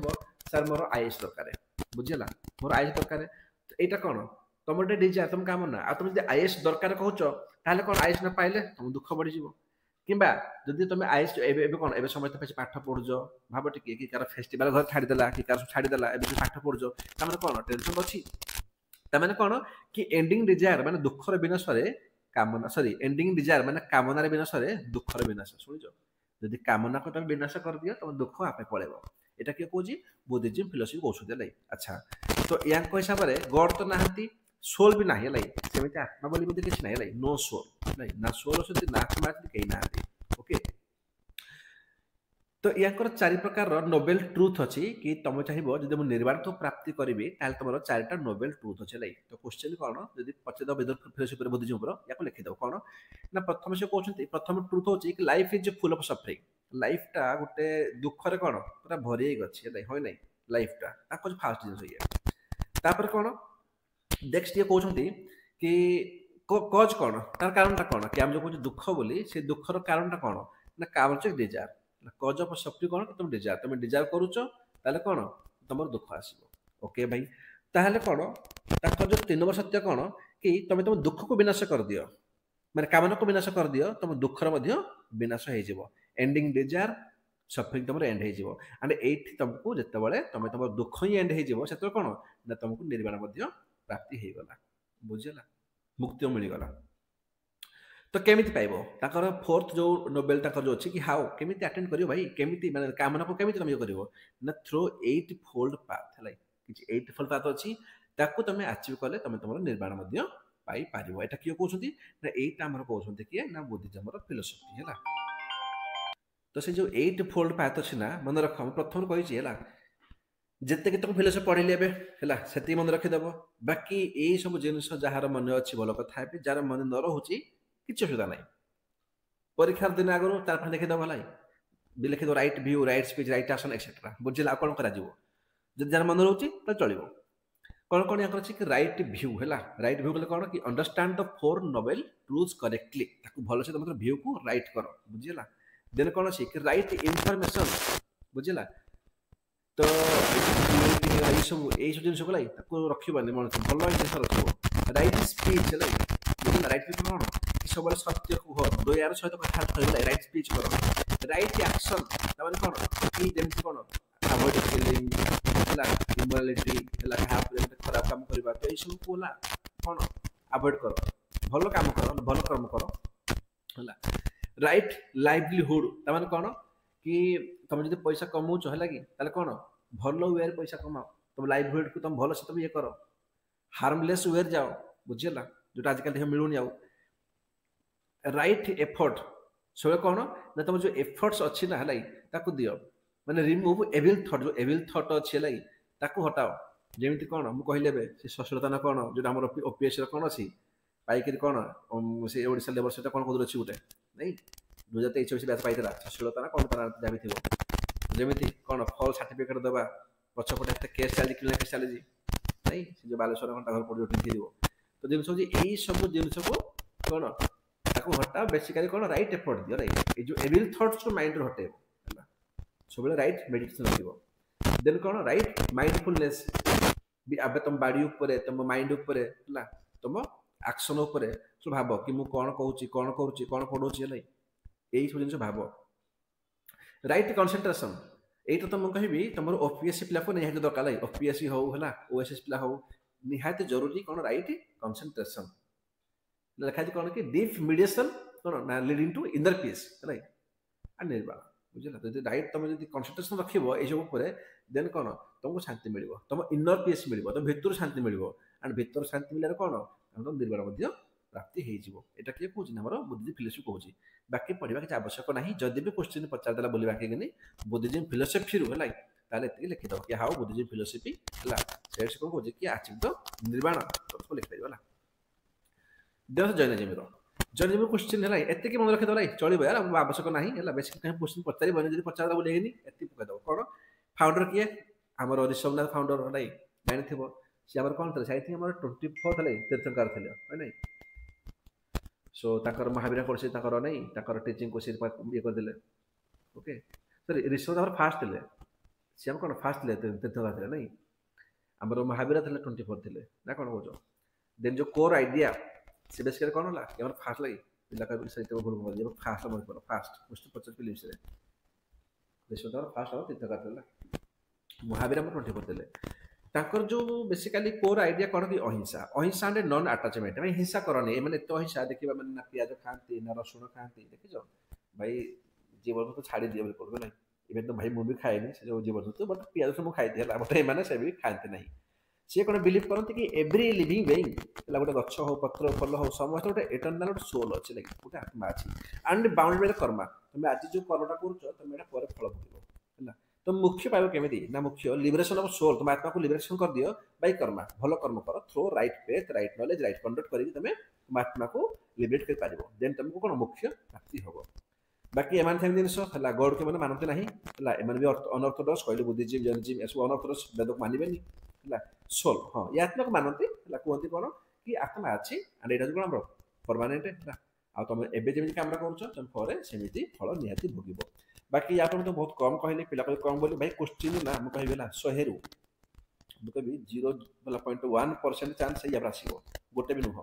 सर मोर आईएएस दरकार बुझेगा मोर आईएएस दरकार तो यहाँ कौन तुम गोटे डिजायर तुम कामना आ तुम जो आईएएस दरकार कहूच ताहले कौन आईएएस न पाइले तुम दुख बढ़ी किंबा जदि तुम आईएएस एबे कौन एबे समस्त पे पाठ पढ़ुच भाव टिके कि कार फेस्टिवल घर छाड़देला कि कार छाड़देला एबे पाठ पढ़ुच ताମାନେ कौन टेंशन अच्छी ताମାନେ कौन कि एंडिंग डिजायर माने दुखर विनाशरे कामना सॉरी एंडिंग डिजायर माने कामनार विनाशरे दुखर विनाश सुनिज जदि कामना को तुम विनाश कर दियो तुम दुख आपे पळेबो एटा के कहूची बुद्धिज्म फिलोसफी कहउछते लै अच्छा तो या हिसाब रे गॉड तो नाहंती सोल भी नाही लै सेमिति आत्मा बोली बुद्धि किछ नाही लै नो सोल नै ना सोल असति ना आत्मा कहि नाहंती ओके तो या चारि प्रकार नोबेल ट्रुथ अच्छी कि तुम चाहिए जब मुझे निर्वाण तो प्राप्ति करी तुम चारिटा नोबेल ट्रुथ अच्छे लाई तो क्वेश्चन कौन जब पचार फिलोसफी बुद्धिज्म या लिखिद कौन ना प्रथम से कहते प्रथम ट्रुथ हूँ कि life is full of suffering लाइफटा गोटे दुखरे कौन पूरा भरी अच्छे है ना लाइफटा फास्ट जिन ये कौन नेक्स्ट ये कहते कि कज कौन तार कारणटा कौन कि आम जो कहे दुख बोली से दुखर कारणटा कौन ना काम डिजायर कज ऑफ सफरिंग कौन तुम डिजायर करुच ताले कौन तुम दुख आसो ओके भाई ताहले कौन ताकर जो 3 नंबर सत्य कौन कि तुम तुम दुख को विनाश कर दियो माने कामना को विनाश कर दियो तुम दुखर मध्य विनाश हो जिवो एंडिंग डिजायर सफरिंग तुम एंड हो जिवो एंड एट तुमको जते बेले तुम तुम दुख ही एंड हो जिवो सेतो कौन ना तुमको निर्वाण मध्य प्राप्ति हो गला बुझला मुक्ति मिल गला तो केमिति पाइबो ताकर फोर्थ जो नोबेल ताकर जो अछि कि हाउ केमिति अटेंड करियो भाई केमिति माने कामना को केमिति तुम करियो ना थ्रू 8 फोल्ड पाथ हलै कि 8 फोल्ड पाथ अछि ताको तुम अचीव करले तुम तुम निर्माण मध्य पाई पारिबो एटा कियो कहउछथि ना एटा हमर कहउछथि कि ना बुद्धिज्म फिलोसफी हला तो से जो 8 फोल्ड पाथ अछि ना मन रख हम प्रथम कहिछि हला जते कि तुम फिलोसफी पढ़िले बे हला सेति मन रखि देबो बाकी ए सब जिनिस जहार मन अछि भलो कथा है जार मन न रहउछि किसी असुविधा ना परीक्षार दिन आगु तार पाखे लिखिद भलाई भी लिखिद right view right speech right action etcetera बुझे कौन कर जार मन रोचे तो चलो कौन कौन यहाँ अच्छी राइट व्यू है राइट व्यू कौन कि understand the 4 Nobel truths correctly भल से तुम व्यू को राइट कर बुझेगा देन कौन अच्छी कि राइट इनफॉरमेशन बुझेगा तो ये सब जिन को रखी मन भल जिन रख राइट स्पीच है बुझेगा राइट स्पीच कौन सब सत्य कुह दयार सहित कथा कहला राइट स्पीच कर राइट एक्शन तामाने कोन कि जेमति कोन अवॉइड किलिंग हला इमोरालिटी हला कहा खराब काम करबा तो ई सब कोला कोन अवॉइड कर भलो काम कर भलो कर्म कर हला राइट लाइवलीहुड तामाने कोन कि तुम जदि पैसा कमाउछ हला कि ताले कोन भलो वे पैसा कमाओ तुम लाइवलीहुड को तुम भलो से तुम ये करो हार्मलेस वे जाओ बुझिला जोटा आजकल देह मिलुनी आउ राइट एफर्ट सब कौन ना तुम जो एफर्ट्स अच्छी ना है ताकू दियो माने रिमूव एविल थॉट जो एविल थॉट अच्छी है ताकू हटाओ जेमिति कौन मु कहले बे से ससुरता कौन जो हमर ओपीएस कौन अच्छी पाइक कौन से ओडिशा लेवल से कौन कदर अच्छी गोटे नहीं 2023 बैच पाइला ससुरता कौन तार जाबि थिबो जेमिति कौन फॉल सर्टिफिकेट दबा पछपटे एते केस चली कि केस चली नहीं से जो बालेश्वर घंटा घर पड़ उठी दिबो तो जिन सब ए सब जिन सब कौन हटा बेसिकली कौन राइट एफर्ट दियो राइट जो एविल थॉट्स को माइंड हटेबो सब राइट मेडिटेशन रखिबो देन कौन राइट माइंडफुलनेस भी आबे तुम बाडी ऊपर तुम माइंड ऊपर हला तुम एक्शन ऊपर सो भाबो कि मु कौन कहूची कौन करूची कौन पढोची हलै एई सब जिंस भाबो राइट कंसंट्रेशन एई तो तुम कहबी तुम ओपीएससी पिला को निहाती दरकार लै ओपीएससी हो हला ओएसएस पिला हो निहाती जरूरी कौन राइट कंसंट्रेशन लिखा कौन कि डीप मेडिटेशन कौन ना leading to inner peace right and nirvana बुझला तो राइट तुम जब कंसंट्रेशन रखिबो ए सब ऊपर देन कौन तुमको शांति मिलिबो तुम इनर पीस मिलिबो तुम भीतर शांति मिलिबो एंड भीतर शांति मिलर कौन तुम निर्वाण मध्य प्राप्ति हो एटा किए कहूँ आमर बुद्धिजीवी फिलोसफी कहूँ बाकी पढ़ा किसी आवश्यक ना जदि भी क्वेश्चन पचारदेला बोली बाकी बुद्धिजीवी फिलोसफी रू है ताले लिखिद कि हाउ बुद्धिजीवी फिलोसफी है से कौन कहूँ कि अचीव द निर्वाण लिखिपार है देश जैनिज्म क्वेश्चन है एति मन रखीद चलो यार आवश्यक ना है बेस कहीं क्वेश्चन पचार जब पचार बोले एति पकईद कौन फाउंडर किए आमर ऋषभनाथ फाउंडर है जानी सी आम कौन थे आई थिंक आम 24 थे तीर्थंकर थे है ना सो ताकर महावीर कोर्स नहीं ताकर टीचिंग कोर्स ये करदे ओके सॉरी ऋषभ फास्ट थे सी आम कौन फास्ट थे तीर्थंकर थे नहीं आमर महावीर थे 24 थे ना कौन कौच देन जो कोर आइडिया से बेसिकली कौन है कि फास्ट लगे पिला कह भूल फास्ट मन पड़ा फास्ट क्वेश्चन पचार फिल्म से ऋषभ फास्ट हम तीर्थंकर थे महावीर आम 24 थे ताकर जो बेसिकली कोर आइडिया कौन कि अहिंसा अहिंसा एंड नॉन अटैचमेंट मैं हिंसा करनी मैंने एत अहिंसा देखा मैंने ना प्याज खाती ना रसुण खाती देखिज भाई जीवन तो छाड़ी दिए बोल ना इवेन तो भाई मुझे खाएनी से जो जीवन तो बट प्याज रसुण खाई बट एम से भी खाते ना सी कौन बिलीव करते कि एव्री लिविंग बेइंग गोटे गछ हो पत्र फल हो समस्त गोटे इटरनाल गोटे सोल अच्छे लगे गोटे आत्मा अच्छी एंड बाउंडेड बाय कर्मा तुम आज जो कर्मटा कर तुम एटा पर फल भोग तो मुख्य पाइब केमी ना मुख्य लिबरेशन ऑफ सोल तुम आत्मा को लिबरेशन कर दियो बाय कर्मा भल कर्म कर through right faith right knowledge right conduct करके तुम तुम आत्मा को लिबरेट कर पार देन तुमको कौन मुख्य प्राप्ति हम बाकी एम से जिन है गॉड के मैंने मानते ना एम भी अनऑर्थोडॉक्स कहले बुद्धिजीव जैनिज्म एसबू अनऑर्थोडॉक्स वेद को मानवे है सोल हाँ ये आत्मा को मानते कहते कौन कि आत्मा अच्छी एंड यहाँ कौन आम परमानेंट है आ तुम एवं कम कर सेमती फल निहाती भोग बाकी या तो बहुत कम कहले पिला कम बोली भाई क्वेश्चन ना मुझे कह 100 रु मुझे 0.1% चांस है आसो गोटे भी नुह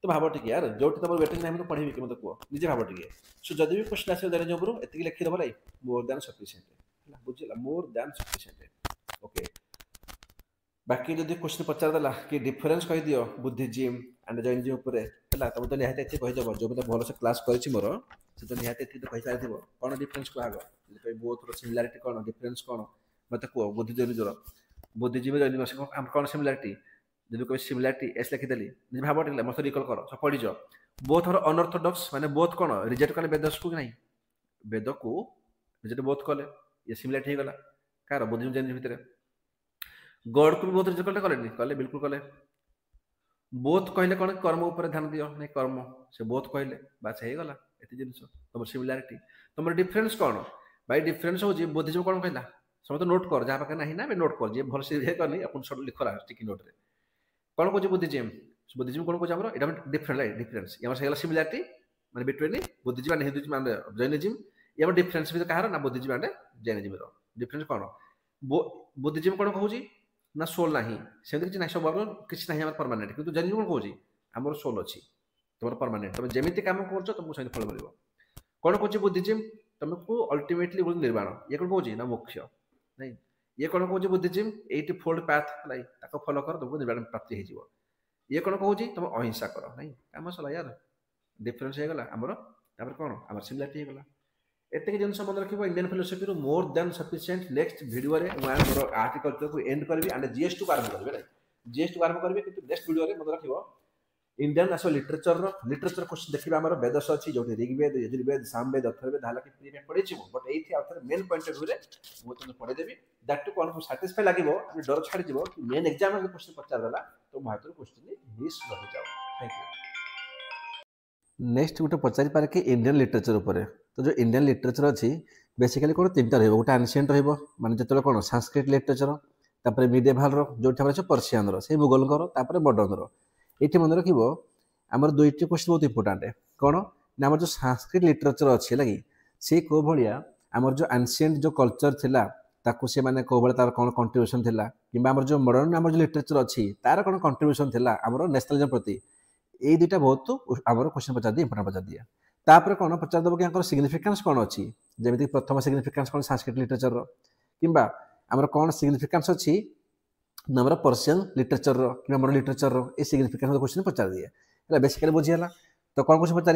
तो भाव टे यार जो तुम वेटिंग ना पढ़ेबी कि मतलब कह निजे भाव टे सो जब भी क्वेश्चन आस जरूर एति लिखिदेव भाई मोर दैन सफिशिएंट बुझे मोर दैन सफिशिएंट ओके बाकी जब क्वेश्चन पचारदेला कि डिफरेन्स कह दियो बुद्धिजीम एंड जैनिज्म उपर है तुम तो निहाती ये कहीदेव जो मतलब भल से क्लास कर मोर से तो निहाती तो कही सारी कौन डिफरेन्स कह आगे बोथ सिमिलारिटी कौन डिफरेन्स कौन मत कह बुद्धिजीवी बुद्धिजीवी जैनिज्म कौन सिमिलारिटी जब कह सिमिलारिटी एस लिखिदेली निज भाव टे मत रिकल कर सब पढ़ीज बोथ और अनऑर्थोडॉक्स माने बोथ कौन रिजेक्ट कले वेद को नहीं वेद को रिजेक्ट बोथ कले ये सिमिलारिटी हो गला कार बुद्धिजीवी जैनिज्म भितर गॉड को भी बहुत रिजेक्ट कले कले बिल्कुल कले बोथ कहले कौन कर्म उपर ध्यान दियो नहीं कर्म से बोथ कहले बास हो गला एत जिन तुम सिमिलारिटी तुम डिफरेन्स कौन भाई डिफरेन्स हो बुद्धिजीवी कौन कहला समझ नोट कर जहाँ पाखे ना नोट कर जी भल से करनी अपन लिखला स्टिकी नोट रे कौन कह बुद्धिजीवी कौन कह यहाँ डिफरेंट डिफरेन्स यहाँ से सिमिलारिटी माने बिटवीन बुद्धिजीवी हिंदुइज्म एंड जैनिज्म ये डिफरेन्स भी कहार ना बुद्धिजीवी एंड जैनिज्म डिफरेन्स कौन बुद्धिजीवी कौन कहूँ ना सोल ना से किसी ना सब किसी ना परमानेंट किंतु जैनिज्म कौन कहूँ आमर सोल अच्छी तुम परमानेंट तुम जमी कम कर तुमको से फल मिल कौन कह बुद्धिजीम तुमको अल्टीमेटली निर्माण ये कौन कहूँ ना मुख्य नहीं ये कौन कहूँ बुद्धिजीम 80 फोल्ड पाथ फॉलो कर तुमको निर्माण प्राप्ति हो ये कौन कहूँ तुम अहिंसा कर नहीं कम सला यार डिफरेन्स हो गला आमर कौन आम सिमिलारिटी हो गला एतिक जिन मन रख इंडियन फिलोसफी मोर देन सफिशिएंट नेक्स्ट वीडियो रे मोर आर्टिकल को एंड करी एंड जीएस टू आरंभ करेंगे जीएस टू आरंभ करेंगे कि नेक्स्ट वीडियो रे मन रख इंडियन आस लिटरेचर क्वेश्चन देखिए आम वेदस अच्छी जो ऋग्वेद यजुर्वेद सामवेद अथर्वेद हालांकि पढ़े बट ये मेन पॉइंट ऑफ व्यू मुझे पढ़ेदेवी दैट टू कौन साटिस्फाई लगे डर छाड़ी कि मेन एग्जाम क्वेश्चन पचारदेला तो मो हाथ क्वेश्चन मिस रही जाओ थैंक यू नेक्स्ट गोटे पचारि पारे कि इंडियन लिटरेचर उपर तो जो इंडियन लिटरेचर अच्छी बेसिकली कौन 3टा रही गोटे एनसिएंट रही जो कौन संस्कृत लिटरेचर तापर मिडिएभाल जो पर्सियान से मुगल मॉडर्न ये मन रख आमर 2टी क्वेश्चन बहुत इंपोर्टाट कौन ना आम जो संस्कृत लिटरेचर अच्छी लगी सी कौ भाया आमर जो एनसिएंट जो कल्चर थिला ताकू से माने कौ तार कौन कंट्रीब्यूशन थिला किंबा आमर जो मॉडर्न आमर जो लिटरेचर अच्छी तार कौन कंट्रीब्यूशन थिला आमर नेशनलिज्म प्रति ये 2टा बहुत आमर क्वेश्चन पचार दिए इंपोर्टाट पचार दिए तापर कौन पचारदेव कि सिग्निफिकेंस कौन अच्छी जमीन प्रथम सिग्निफिकेंस कौन संस्कृत लिटरेचर किंबा आमर कौन सिग्निफिकेंस अच्छी नंबर पर्सियन लिटरेचर कि मोर लिटरेचर ये सिग्निफिकेंस क्वेश्चन पचार दिए बेसिकली बुझीगला तो कौन क्वेश्चन पचार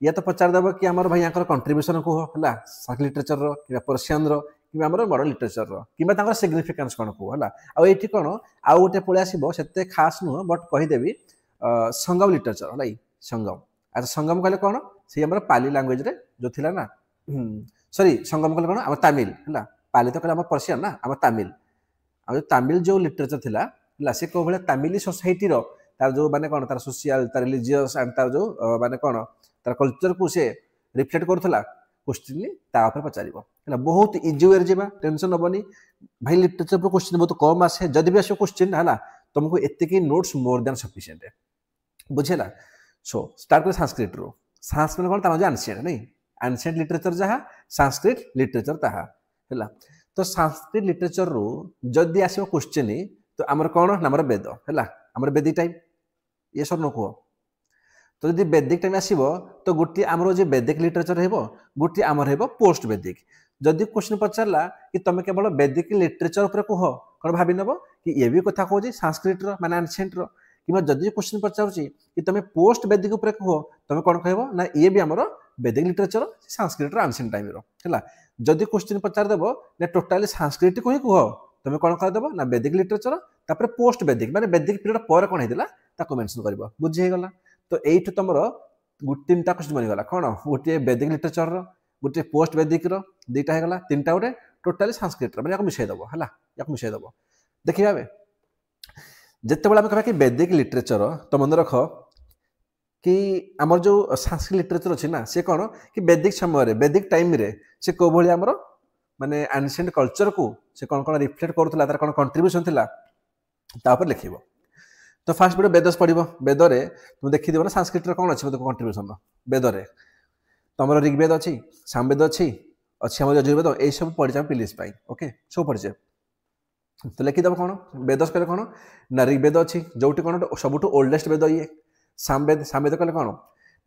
या तो पचारदेव कि आमर भाई यहाँ कंट्रीब्यूशन कह है संस्कृत लिटरेचर कि पर्सियन कि मॉडर्न लिटरेचर कि सिग्निफिकेंस कौन कह है ये कौन आउ गोटे पलि आसो से खास नुह बट कहीदेवी संगम लिटरेचर है संगम अच्छा संगम कहले कौन से आम पाली लैंग्वेज रे जो थिला ना सॉरी संगम कहले कौन आम तमिल है पाली तो कहले आम पर्सियन ना आम तमिल आ तमिल जो लिटरेचर थिला है से कौ भाई तमिल सोसाइटी तार जो माने कौन तार सोशल तार रिलीजियस एंड तार जो माने कौन तार कल्चर को से रिफ्लेक्ट करूला क्वेश्चन तापर पचार है बहुत इजी वे जा टेंशन हेनी भाई लिटरेचर पर क्वेश्चन बहुत कम आसे जदि भी आस क्वेश्चन है तुमको एतिकी नोट्स मोर देन सफिशिएंट बुझेगा सो स्टार्ट कर संस्कृत रो संस्कृत कौन तार एनसिएंट नहीं एनसिएंट लिटरेचर जहाँ संस्कृत लिटरेचर ताहा है तो संस्कृत लिटरेचर रो जदि आसो क्वेश्चन तो आमर कौन ना आमर वेद है आमर वेदिक टाइम ये सर न कह तो जब वैदिक टाइम आसो तो गोटे आमर जो वैदिक लिटरेचर हो गोटे आमर हो पोस्ट वैदिक जदि क्वेश्चन पचारा कि तुम केवल वैदिक लिटरेचर उपर कह कौन भाव नब कि ये भी कथा कहूँ संस्कृत माने एनसिएंट कि जदि क्वेश्चन पचारूँ कि तुम पोस्ट वैदिक उपर कह तुम कौन कह ना ये भी आमर वैदिक लिटरेचर संस्कृत एनसिएंट टाइम है जदि क्वेश्चन पचारदेव ना टोटाली संस्कृत को ही कह तुम कौन करदेव ना वैदिक लिटरेचर तापर पोस्ट वैदिक माने वैदिक पीरियड पर कौन होता मेनसन कर बुझीगला तो यू तुम तीन टा क्वेश्चन बनीगला कौन गोटे वैदिक लिटरेचर गोटे पोस्ट वैदिक दुईटा होगा तीन टा गोटे टोटाली संस्कृत मैंने मिसेदब है मिसेदब देखिए जिते बड़े कह कि वैदिक लिटरेचर तो मन रख कि आमर जो संस्कृत लिटरेचर अच्छी ना से कौन कि वैदिक समय वैदिक टाइम रे से कौ भाई आमर माने एनसिएंट कल्चर को से कौन कौन रिफ्लेक्ट करूला तार कौन कंट्रीब्यूशन थिला तापर लिखिबो तो फास्ट वीडियो वेदस पढ़ो वेदरे तुम देखीदेव ना संस्कृत कौन अच्छे कंट्रीब्यूशन वेदरे तुम ऋग्वेद अच्छी सामवेद अच्छी यजुर्वेद यही सब पढ़ी पिलिस ओके सब पढ़े तो लिखिदेव कौन वेदस कहले कौन ना ऋग्वेद अच्छी जो कौन सब ओल्डेस्ट वेद ये सामवेद सामवेद कहले कौन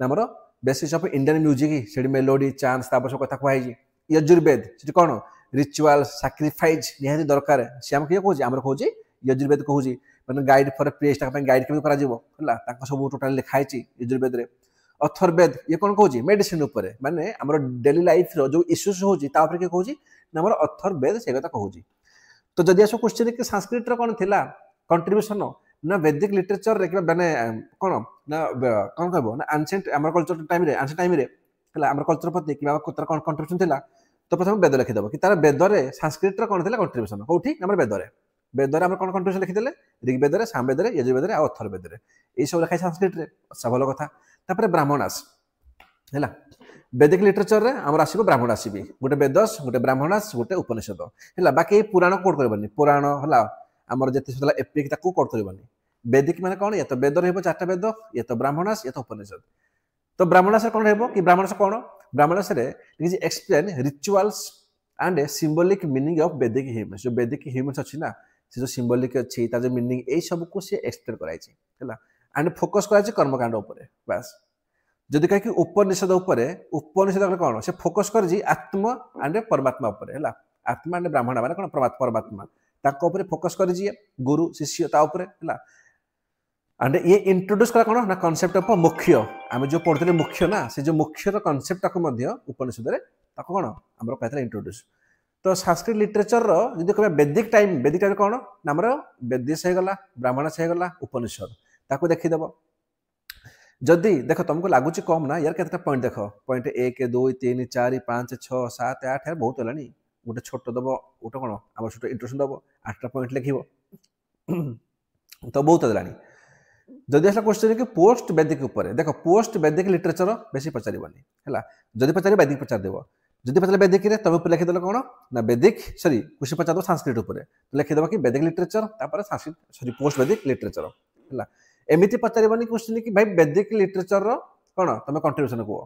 ना आमर बेसिस ऑफ इंडियन म्यूजिक से मेलोडी चांस सब कथा कहुई यजुर्वेद से कौन रिचुआल सैक्रिफाइस निहाती दरकार सी आम किए कौन आम कौन यजुर्वेद कहूँ मैंने गाइड फॉर प्रेस गाइड केमी कर सब टोटाल लिखाई यजुर्वेद रे अथर्वेद ये कौन कहूँ मेडिसिन उपर माने आमर डेली लाइफ रो जो इश्यूज होची तापर के कहूँ ना आमर अथर्वेद से कथा कहूँ तो जदि आसो क्वेश्चन कि संस्कृत कौन थिला कंट्रीब्यूशन ना वैदिक लिटरेचर रे माने कौन ना कौन कहबो ना एंशिएंट आमर कल्चर टाइम रे एंशिएंट टाइम रे हला आमर कल्चर प्रति कि तार कौन कंट्रीब्यूशन थिला तो प्रथम वेद लिखिदेव कि तार वेद रे संस्कृत कौन थिला कंट्रीब्यूशन कोठी आमर वेद रे आमर कौन कंट्रीब्यूशन लिखिदेले ऋग्वेद रे सामवेद रे यजुर्वेद रे और अथर्वेद रे ये सब लिखाई संस्कृत रे अच्छा भल कथा तापर ब्राह्मणास है वैदिक लिटरेचर रे आमर आसीबो ब्राह्मण आसीबी गोटे वेदस गोटे ब्राह्मणास गोटे उपनिषद है बाकी पुराण कोड करबनी पुराण है आमर जति सला एपिक ताकू कोड करबनी वैदिक माने कौन ये तो वेद रहबो चारटा वेद ये तो ब्राह्मणास ये तो उपनिषद तो ब्राह्मणास कौन रहबो कि ब्राह्मणास कौन ब्राह्मणास रे is explain rituals and symbolic meaning of वैदिक ह्यूमन्स जो वैदिक ह्यूमन्स अछि ना से जो सिंबॉलिक अछि ता जो मीनिंग ए सब को से एक्सप्लेन कराई छी हैला एंड फोकस कराई छी कर्मकांड ऊपर बस जदि कह कि उपनिषद उपनिषद कौन से फोकस कर आत्मा एंड परमात्मा ऊपर है आत्मा एंड ब्राह्मण माने कौन परमात्मा ताको ऊपर फोकस कर गुरु शिष्य ता ऊपर है एंड ये इंट्रोड्यूस करा कौन ना कांसेप्ट ऑफ मुख्य आम जो पढ़ते मुख्य ना से जो मुख्यर कांसेप्ट उपनिषद रे ताको कौन आमर कहते इंट्रोड्यूस तो संस्कृत लिटरेचर जो कह वैदिक टाइम कौन ना आमर वेदिस होगला ब्राह्मणस होगला उपनिषद ताको देखीदेव जदि देख तुमको लगुच कम ना यार केतना पॉइंट देख पॉइंट 1 2 3 4 5 6 7 8 यार बहुत है गोटे छोट दब गोटे कौन आम छोट इंट्रोडक्शन दब 8टा पॉइंट लिख तो बहुत है जदि आसा क्वेश्चन कि पोस्ट वैदिक ऊपर देख पोस्ट वैदिक लिटरेचर बेसी पचारबनी है जदि पचार वैदिक पचारदेव जदि पचार वैदिक रे तुम लिखिदेल कौन ना वैदिक सॉरी क्वेश्चन पचार संस्कृत ऊपर तो लिखिदेव कि वैदिक लिटरेचर तापर संस्कृत सॉरी पोस्ट वैदिक लिटरेचर है एमती पचारबनी क्वेश्चन कि भाई वैदिक लिटरेचर कौन तुम कंट्रीब्यूशन कह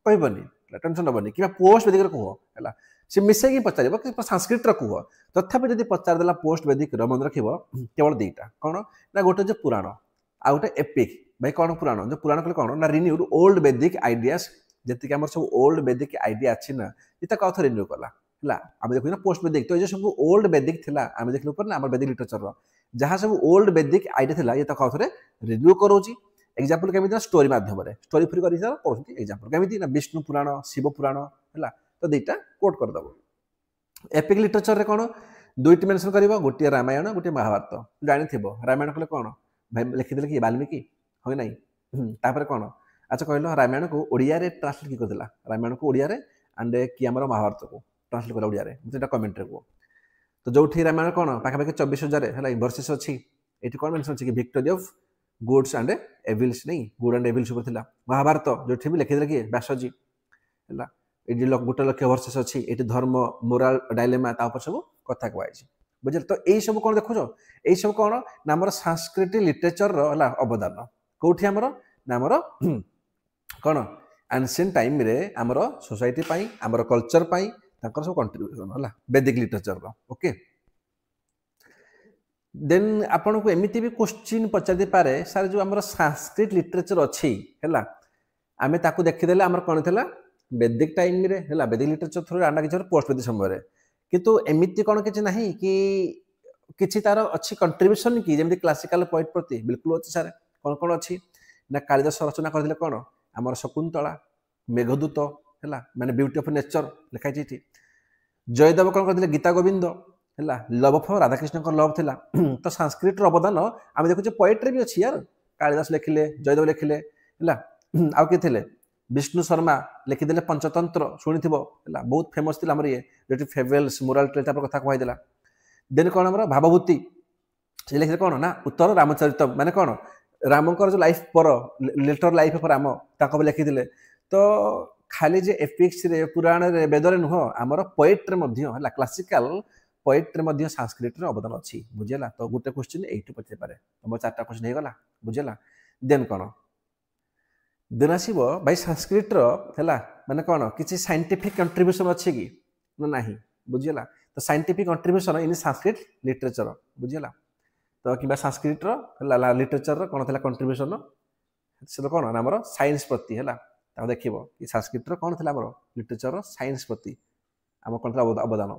कहबनी टेंशन नबनी कि पोस्ट वैदिक कह है सी मिसेक पचार कि संस्कृत कह तथापि जब पचारदेला पोस्ट वैदिक मन रख केवल दुईटा कौन ना गोटे जो पुराण आ गोटे एपिक भाई कौन पुराण जो पुराण कह कौन ना रिन्यूड ओल्ड वैदिक आइडियाज जी आम सब ओल्ड वैदिक आइडिया अच्छी ना ये कथ रिन्यू कला है आम देखो ना पोस्ट वैदिक तो ये सब ओल्ड वैदिक थी आम देख ना आम वैदिक लिटरेचर जहाँ सब ओल्ड वैदिक आइडिया थी ये कथ रिन्यू करोची एग्जाम्पल केमी स्टोरी मध्यम स्टोरी फ्री कर एग्जाम्पल केमी ना विष्णु पुराण शिव पुराण है तो दुईटा कोट करदेव एपिक लिटरेचर कौन दुईटी मेंशन कर गोटे रामायण गोटे महाभारत जानी रामायण कले कौन भाई लिखिदेले कि वाल्मीकि हो ना तापर कौन अच्छा कहल रामायण को ओडिया रे ट्रांसलेट की करथिला रामायण को ओडिया रे एंड कि हमर महाभारत को ट्रांसलेट कला ओडिया रे जेटा कमेंट रे को तो जोठी रामायण कोन पाखा पाखी 24,000 हला वर्सेस अछि एठी कोन मेंशन अछि कि victory of goods and evils नहीं गुड एंड एविल्स ऊपर थिला महाभारत जोठी भी लिखि कि व्यासजी हला एठी गोटे लक्ष वर्सेस अछि एठी धर्म मोराल डायलेमा ता ऊपर सब कथा कहै बुझल तो एई सब कोन देखुछो एई सब कोन नामर संस्कृति लिटरेचर रो हला अवदान कोठी हमर नामर कोन एंशिएंट टाइम रे हमर सोसाइटी पई हमर कल्चर पई ताकर सब कंट्रीब्यूशन हला वैदिक लिटरेचर रो ओके देन आपन को एमिति भी क्वेश्चन पचार दे पारे सर जो हमर संस्कृत लिटरेचर अछि हला आमे ताकू देखि देले हमर कोन थला वैदिक टाइम रे हला वैदिक लिटरेचर थ्रू आंडा किछर पोस्ट वैदिक समय रे किंतु एमिति कोन किछ नाही कि किछि तार अछि कंट्रीब्यूशन कि जेमि क्लासिकल पोएट प्रति बिल्कुल अछि सर कोन कोन अछि ना कालिदास रचना कर दिले कोन हमर शकुंतला मेघदूत हला माने ब्यूटी ऑफ नेचर लिखाइ छी जयदेव कोन कर दिले गीता गोविंद हला लव ऑफ राधाकृष्ण को लव थिला तो संस्कृत रो अवदान आमे देखु जे पोएट्री भी अछि यार कालिदास लिखिले जयदेव लिखिले हला आउ के थिले विष्णु शर्मा लिखिदेले पंचतंत्र शुणिथिबो हला बहुत फेमस थिला हमर ये जेटी फेबल्स मोरल टेल तापर कथा कहै दिला देन कोन हमर भावभूति से लिखिले कोन ना उत्तर रामचरितम माने कोन रामकर जो लाइफ पर लेटर लाइफ पर राम ताको लिखि दिले तो खाली जे एपिक्स रे पुराण रे वेद रे नुह हमर पोएट रे मध्य हला क्लासिकल पोएट रे मध्य संस्कृत रे अवदान अछि बुझिला तो गुटे क्वेश्चन एइटु पचे पारे हम चारटा क्वेश्चन हे गला बुझिला देन कोन देन आसीबो भाई संस्कृत रो हला माने कोन किछि साइंटिफिक कंट्रीब्यूशन अछि कि न नाही बुझिला तो scientific contribution in Sanskrit literature बुझिला तो किबा संस्कृत रो हला लिटरेचर रो कोन थला कंट्रीब्यूशन से तो कोन हमर साइंस प्रति हला ता देखिबो कि संस्कृत रो कोन थला हमर लिटरेचर रो साइंस प्रति हम कोन थला अवदान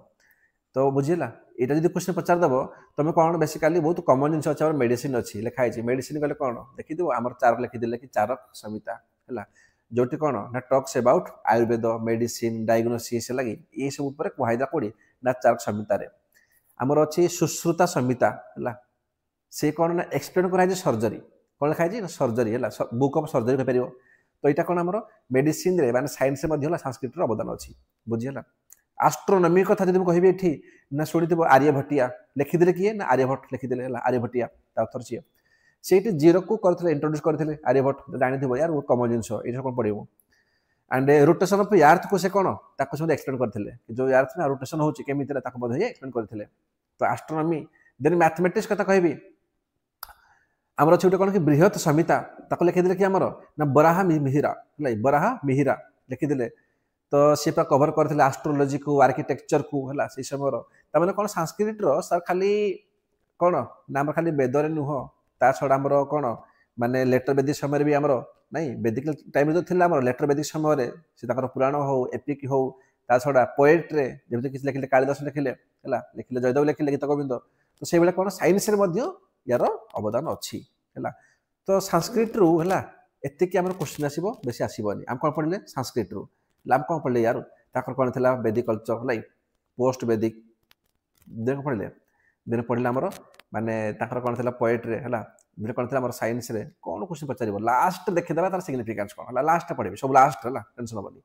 तो बुझिला एटा जदि क्वेश्चन पचार दबो तमे कोन बेसिकली बहुत कॉमन जिंस अछि और मेडिसिन अछि लिखाइ छी मेडिसिन गले कोन देखि दिबो हमर चारक लिखि दिले कि चारक संहिता हला जोटी कोन ना talks about Ayurveda medicine diagnosis लागि ए सब ऊपर कहैदा पड़ी ना चारक संहिता रे हमर अछि सुश्रुता संहिता हला से कोन ना एक्सप्लेन कराइ जे सर्जरी कोन लिखाइ छी सर्जरी हला बुक ऑफ सर्जरी करियो तो एटा कोन हमर मेडिसिन रे माने साइंस रे मध्ये हला संस्कृत रो अवदान अछि बुझिला एस्ट्रोनॉमी कथा जदि कहबी एठी ना सुनिथिबो आर्यभट्टिया लिखिदिले किए ना आर्यभट्ट लिखिदिले हला आर्यभट्टिया ता अर्थर छिए सेठी जीरो को करथिले इंट्रोड्यूस करथिले आर्यभट्ट जानिथिबो यार वो कॉमन जिंस एठी कोन पडिबो एंड रोटेशन ऑफ अर्थ को से कोन ताको सब एक्सप्लेन करथिले जो अर्थ ना रोटेशन होची केमितिला ताको बधे एक्सप्लेन करथिले तो एस्ट्रोनॉमी देन मैथमेटिक्स कथा कहबी हमर छोटे कोन कि बृहत संहिता ताको लिखिदिले कि हमर ना बराह मिहिरा हला बराह मिहिरा लिखिदिले तो से पर कवर करथिले एस्ट्रोलॉजी को आर्किटेक्चर को हला से समर त माने कोन संस्कृत रो सर खाली कोन नाम खाली वेद रे नुह ता छडा हमर कोन माने लेटर वैदिक समय रे भी हमर नहीं वैदिक टाइम जो थिला हमर लेटर वैदिक समय रे से ताकर पुराण हो एपिक हो ता छडा पोएट रे जेमते किछ लिखिले कालिदास लिखिले हला लिखिले जयदेव लिखिले गीता गोविंद तो से बेले कोन साइंस रे मध्ये यार अवदान अछि हला तो संस्कृत रो हला एते कि हमर क्वेश्चन आसीबो बेसी आसीबोनी हम कोन पढिले संस्कृत रो लाम कोन पढले यार ताकर कोन थिला वैदिक कल्चर हला पोस्ट वैदिक देख पढले दिन पढिला हमर माने ताकर कोन थिला पोएट रे हला दिन कोन थिला हमर साइंस रे कोन क्वेश्चन पचारिबो लास्ट देखि देबा तार सिग्निफिकेंस कोन हला लास्ट पढिबे सब लास्ट हला टेंशन होबनी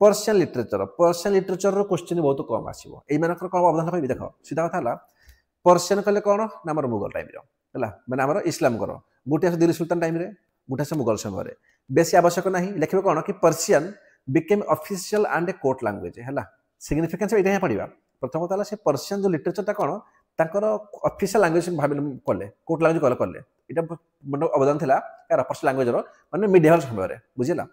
पर्शियन लिटरेचर रो क्वेश्चन बहुत कम आसीबो एई मानकर कोन अवधान कहबी देखो सीधा कथा हला पर्शियन कहले कोन ना हमर मुगल टाइम रो हला माने हमर इस्लाम करो गुटे से दिल्ली सुल्तान टाइम रे गुटे से मुगल समय रे बेसी आवश्यक नाही लिखबे कोन कि Persian became official and a court language हला सिग्निफिकेंस एटा पढिबा प्रथम तला से पर्शियन जो लिटरेचर ता कोन ताकर ऑफिशियल लैंग्वेज भाबे कोले कोर्ट लैंग्वेज कोले एटा मतलब अवदान थिला यार पर्शियन लैंग्वेज रो माने मिडिवल समय रे बुझिला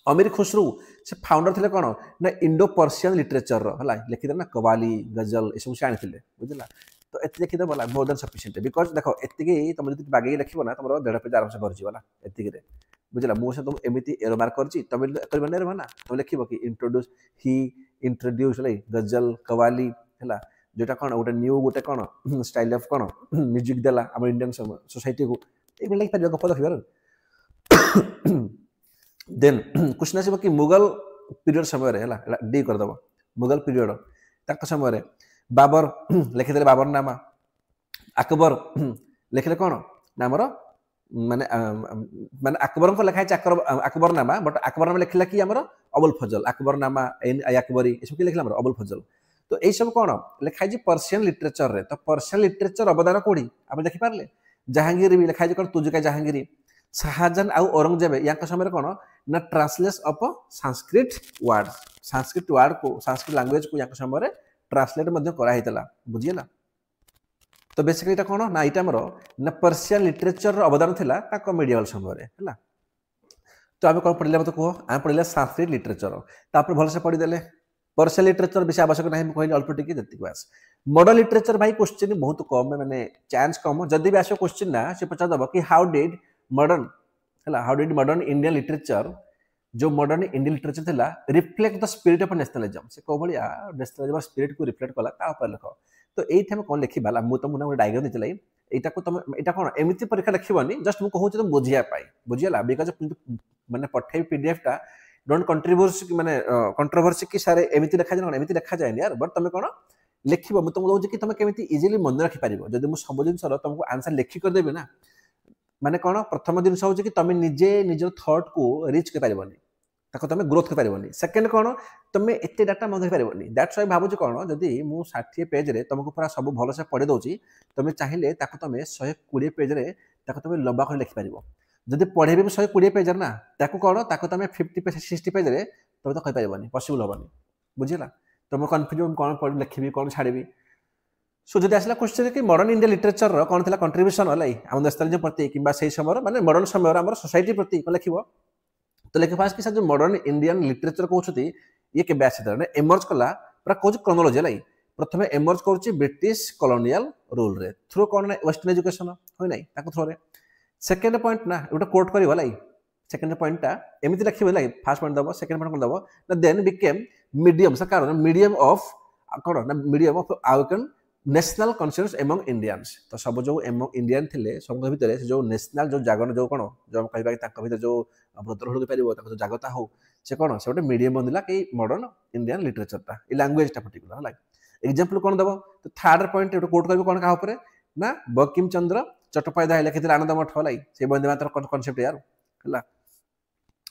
अमीर खुसरो से फाउंडर थिले कोन ना इंडो पर्शियन लिटरेचर रो हला लिखि देना कवाली गजल ए सब शान थिले बुझिला तो एते लिखि दे बोला मोर देन सफिशिएंट बिकॉज़ देखो एतिके तुम जति बागे लिखिबो ना तुमरो 1.5 पेज आराम से भर जिवला एतिके रे बुझला मो से तुम एमिति एरो मार्क करछि तमे करबे रे ना तुम लिखिबो कि इंट्रोड्यूस ही इंट्रोड्यूस लै गजल कवाली हला जेटा कोन ओटा न्यू गोटे कोन स्टाइल ऑफ कोन म्यूजिक देला हम इंडियन सोसाइटी को ए बिल लाइक पर गप देखिबो देन क्वेश्चन आसीबो कि मुगल पीरियड समय रे हला डी कर दबो मुगल पीरियड तक समय रे बाबर लिखि देले बाबर नामा अकबर लिखले कोन नामरो माने माने अकबर को लिखा है अकबरनामा बट अकबरनामा लिखला कि हमर अबुल फजल अकबरनामा इन अकबरी ए सब कि लिखला हमर अबुल फजल तो ए सब कोन लिखा है पर्शियन लिटरेचर रे तो पर्शियन लिटरेचर अवदान कोडी आप देखि पारले जहांगीर भी लिखा है कोन तुजुका जहांगीर शाहजहां आउ औरंगजेब या समय कोन ना ट्रांसलेशन ऑफ संस्कृत वर्ड को संस्कृत लैंग्वेज को या समय ट्रांसलेट मध्ये करा हितला बुझियला तो बेसिकली এটা कोन ना इटा हमर ना पर्शियन लिटरेचर अवदान थिला ताको मीडियवल समय रे हला तो आमे कोन पढिले मते को आमे पढिले संस्कृत लिटरेचर तापर भल से पढि देले पर्शियन लिटरेचर विषय आवश्यक नहीं कहले अल्प टिकी देती बास मॉडर्न लिटरेचर भाई क्वेश्चन बहुत कम माने चांस कम जदी भी आसो क्वेश्चन ना से पचा दबो कि how did modern Indian literature जो मॉडर्न इंडियन लिटरेचर थिला reflect the spirit of nationalism से को भलिया नेशनलिज्म स्पिरिट को रिफ्लेक्ट कला ता ऊपर लिखो तो एठी हम कोन लिखि बाला मु तुम ना डायग्राम देतलै एटा को तुम एटा कोन एमिति परीक्षा लिखिबनी जस्ट मु कहू तुम बुझिया पाई बुझियला बिकॉज़ माने पठै पीडीएफ टा डोंट कंट्रीब्यूट माने कंट्रोवर्सी की सारे एमिति लिखा जाय एमिति लिखा जाय यार बट तुम कोन लिखिबो मु तुम कहू कि तुम केमिति इजीली मन रखि पारिबो जदि मु सब दिन सर तुमको आंसर लिखि कर देबे ना माने कोन प्रथम दिन हो कि तुम निजे निजर थॉट को रीच कर पारिबनी ताको तुम ग्रोथ कर पारिबनी सेकंड कोन तुम एते डाटा मन पारिबनी दैट्स व्हाई भाबु कोन जदि मु 60 पेज रे तुमको पूरा सब भलो से पढे दोची तुम चाहिले ताको तुम 120 पेज रे ताको तुम लंबा कर लिखि पारिबो जदि पढेबे 120 पेज रे ना ताको कोन ताको तुम 50 पेज 60 पेज रे तुम तो कहि पारिबनी पॉसिबल होबनी बुझिला तुम कंफ्यूजन कोन पढ लिखिबी कोन छाड़ीबी सो जदि आसला क्वेश्चन कि मॉडर्न इंडियन लिटरेचर रो कोन थिला कंट्रीब्यूशन हलाई हम नेशनलिज्म प्रति किबा सेही समय माने मॉडर्न समय रो हमर सोसाइटी प्रति कोन लिखिबो तो लेके फास्ट कि जो मॉडर्न इंडियन लिटरेचर कहउछथि ये के बैच ने एमर्ज कला पूरा कहउछ क्रोनोलॉजी लाई प्रथमे एमर्ज करूची ब्रिटिश कॉलोनियल रूल रे थ्रू कोन वेस्टर्न एजुकेशन होय नै ताको थ्रू रे सेकंड पॉइंट ना एटा कोट करिवो लाई सेकंड पॉइंट टा एमिति लिखिबो लाई फर्स्ट पॉइंट दबो सेकंड पॉइंट कोन दबो ना देन बिकेम मीडियम सा कारण मीडियम ऑफ कोन ना मीडियम ऑफ आउकन नेशनल कॉन्शियस एमंग इंडियंस तो सब जो एमंग इंडियन थिले सब भितर जो नेशनल जो जागरण जो कोन जो हम कहबा कि ताको भितर जो ब्रदरहुड के परिबो ताको जो जागता हो से कोन से गोटे मीडियम बंदिला कि मॉडर्न इंडियन लिटरेचर टा ए लैंग्वेज टा पर्टिकुलर हला एग्जांपल कोन दबो तो थर्ड पॉइंट एटा कोट करबो कोन का ऊपर ना बंकिम चंद्र चट्टोपाध्याय लिखिथिले आनंद मठ हलाई से बंदे मातर कांसेप्ट यार हला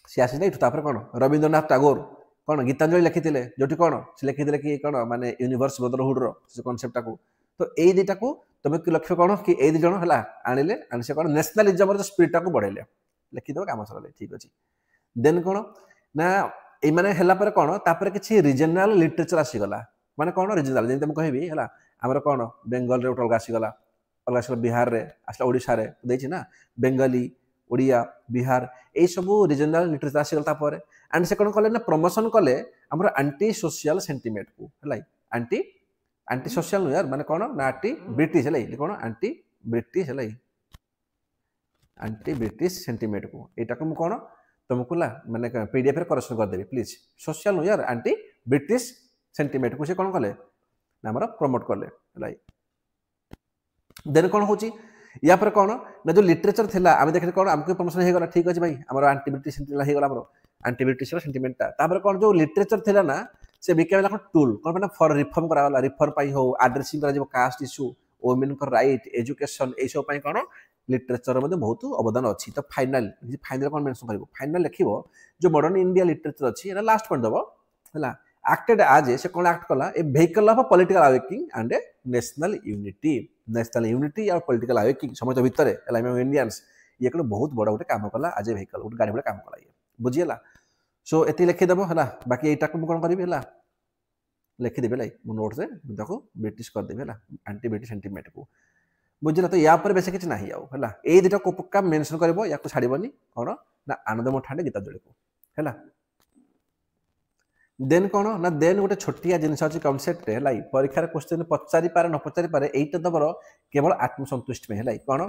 से आसी नै तापर कोन रविंद्रनाथ टैगोर कोन गीतांजलि लिखिथिले जोटी कोन से लिखिथिले कि कोन माने यूनिवर्स ब्रदरहुड रो से कांसेप्ट को तो ए दिटा को तुम लक्ष्य कोन कि ए दि जण हला आनिले आनि से कोन नेशनलिज्म रो स्पिरिट को बढ़ाइले लिखि दो काम सरले ठीक अछि देन कोन ना ए माने हला पर कोन तापर किछि रीजनल लिटरेचर आसी गला माने कोन रीजनल जे तुम कहबी हला हमर कोन बेंगल रे उठल आसी गला बिहार रे आसला ओडिसा रे दैछि ना बेंगली ओडिया बिहार ए सब रीजनल लिटरेचर आसी गला तापर एंड से कोन कले ना प्रमोशन कले हमर एंटी सोशल सेंटीमेंट को हला एंटी सोशल यार माने कोन ना एंटी ब्रिटिश हला कोन एंटी ब्रिटिश हला एंटी ब्रिटिश सेंटीमेंट को एटा को कोन तुमको ला माने पीडीएफ रे करेक्शन कर देबी प्लीज सोशल यार एंटी ब्रिटिश सेंटीमेंट को से कोन कले ना हमर प्रमोट कले हला देन कोन होची या पर कोन ना जो लिटरेचर थिला आमे देखि कोन हमको प्रमोशन हे गला ठीक अछि भाई हमर एंटी ब्रिटिश सेंटीमेंट हे गला हमर एंटी ब्रिटिश सेंटीमेंट तापर कोन जो लिटरेचर थिला ना से बिकेला कोन टूल कोन ना फॉर रिफॉर्म कराला रिफॉर्म पाई हो एड्रेसिंग करा जो कास्ट इशू वुमेन को राइट एजुकेशन ए सब पाई कोन लिटरेचर मध्ये बहुत अवदान अछि तो फाइनल कोन मेंशन करबो फाइनल लिखिबो जो मॉडर्न इंडिया लिटरेचर अछि एना लास्ट पॉइंट दबो हला एक्टेड आज से कोन एक्ट कला a vehicle of political awakening and national unity और पॉलिटिकल अवेकिंग समय भितर एलाइमेंट इंडियंस ये कोन बहुत बड़ा गोटे काम कला आज वेहिकल गोटे गाड़ी बड़ा काम कला ये बुझियला सो एति लिखि देबो हला बाकी एटा को कोन करबी हला लिखि देबे लाई मो नोट से देखो ब्रिटिश कर देबे हला एंटी ब्रिटिश सेंटीमेंट को बुझिला तो या पर बेसे किछ नाही आउ हला ए दिटा को पक्का मेंशन करबो या को छाड़ीबनी कोन ना आनंद मठांडे गीतांजलि को हला देन कोन ना देन गोटे छोटिया जिनिस अछि कांसेप्ट हला परीक्षा रे क्वेश्चन पचारि पारे न पचारि पारे एटा दबर केवल आत्मसंतुष्टि में हला कोन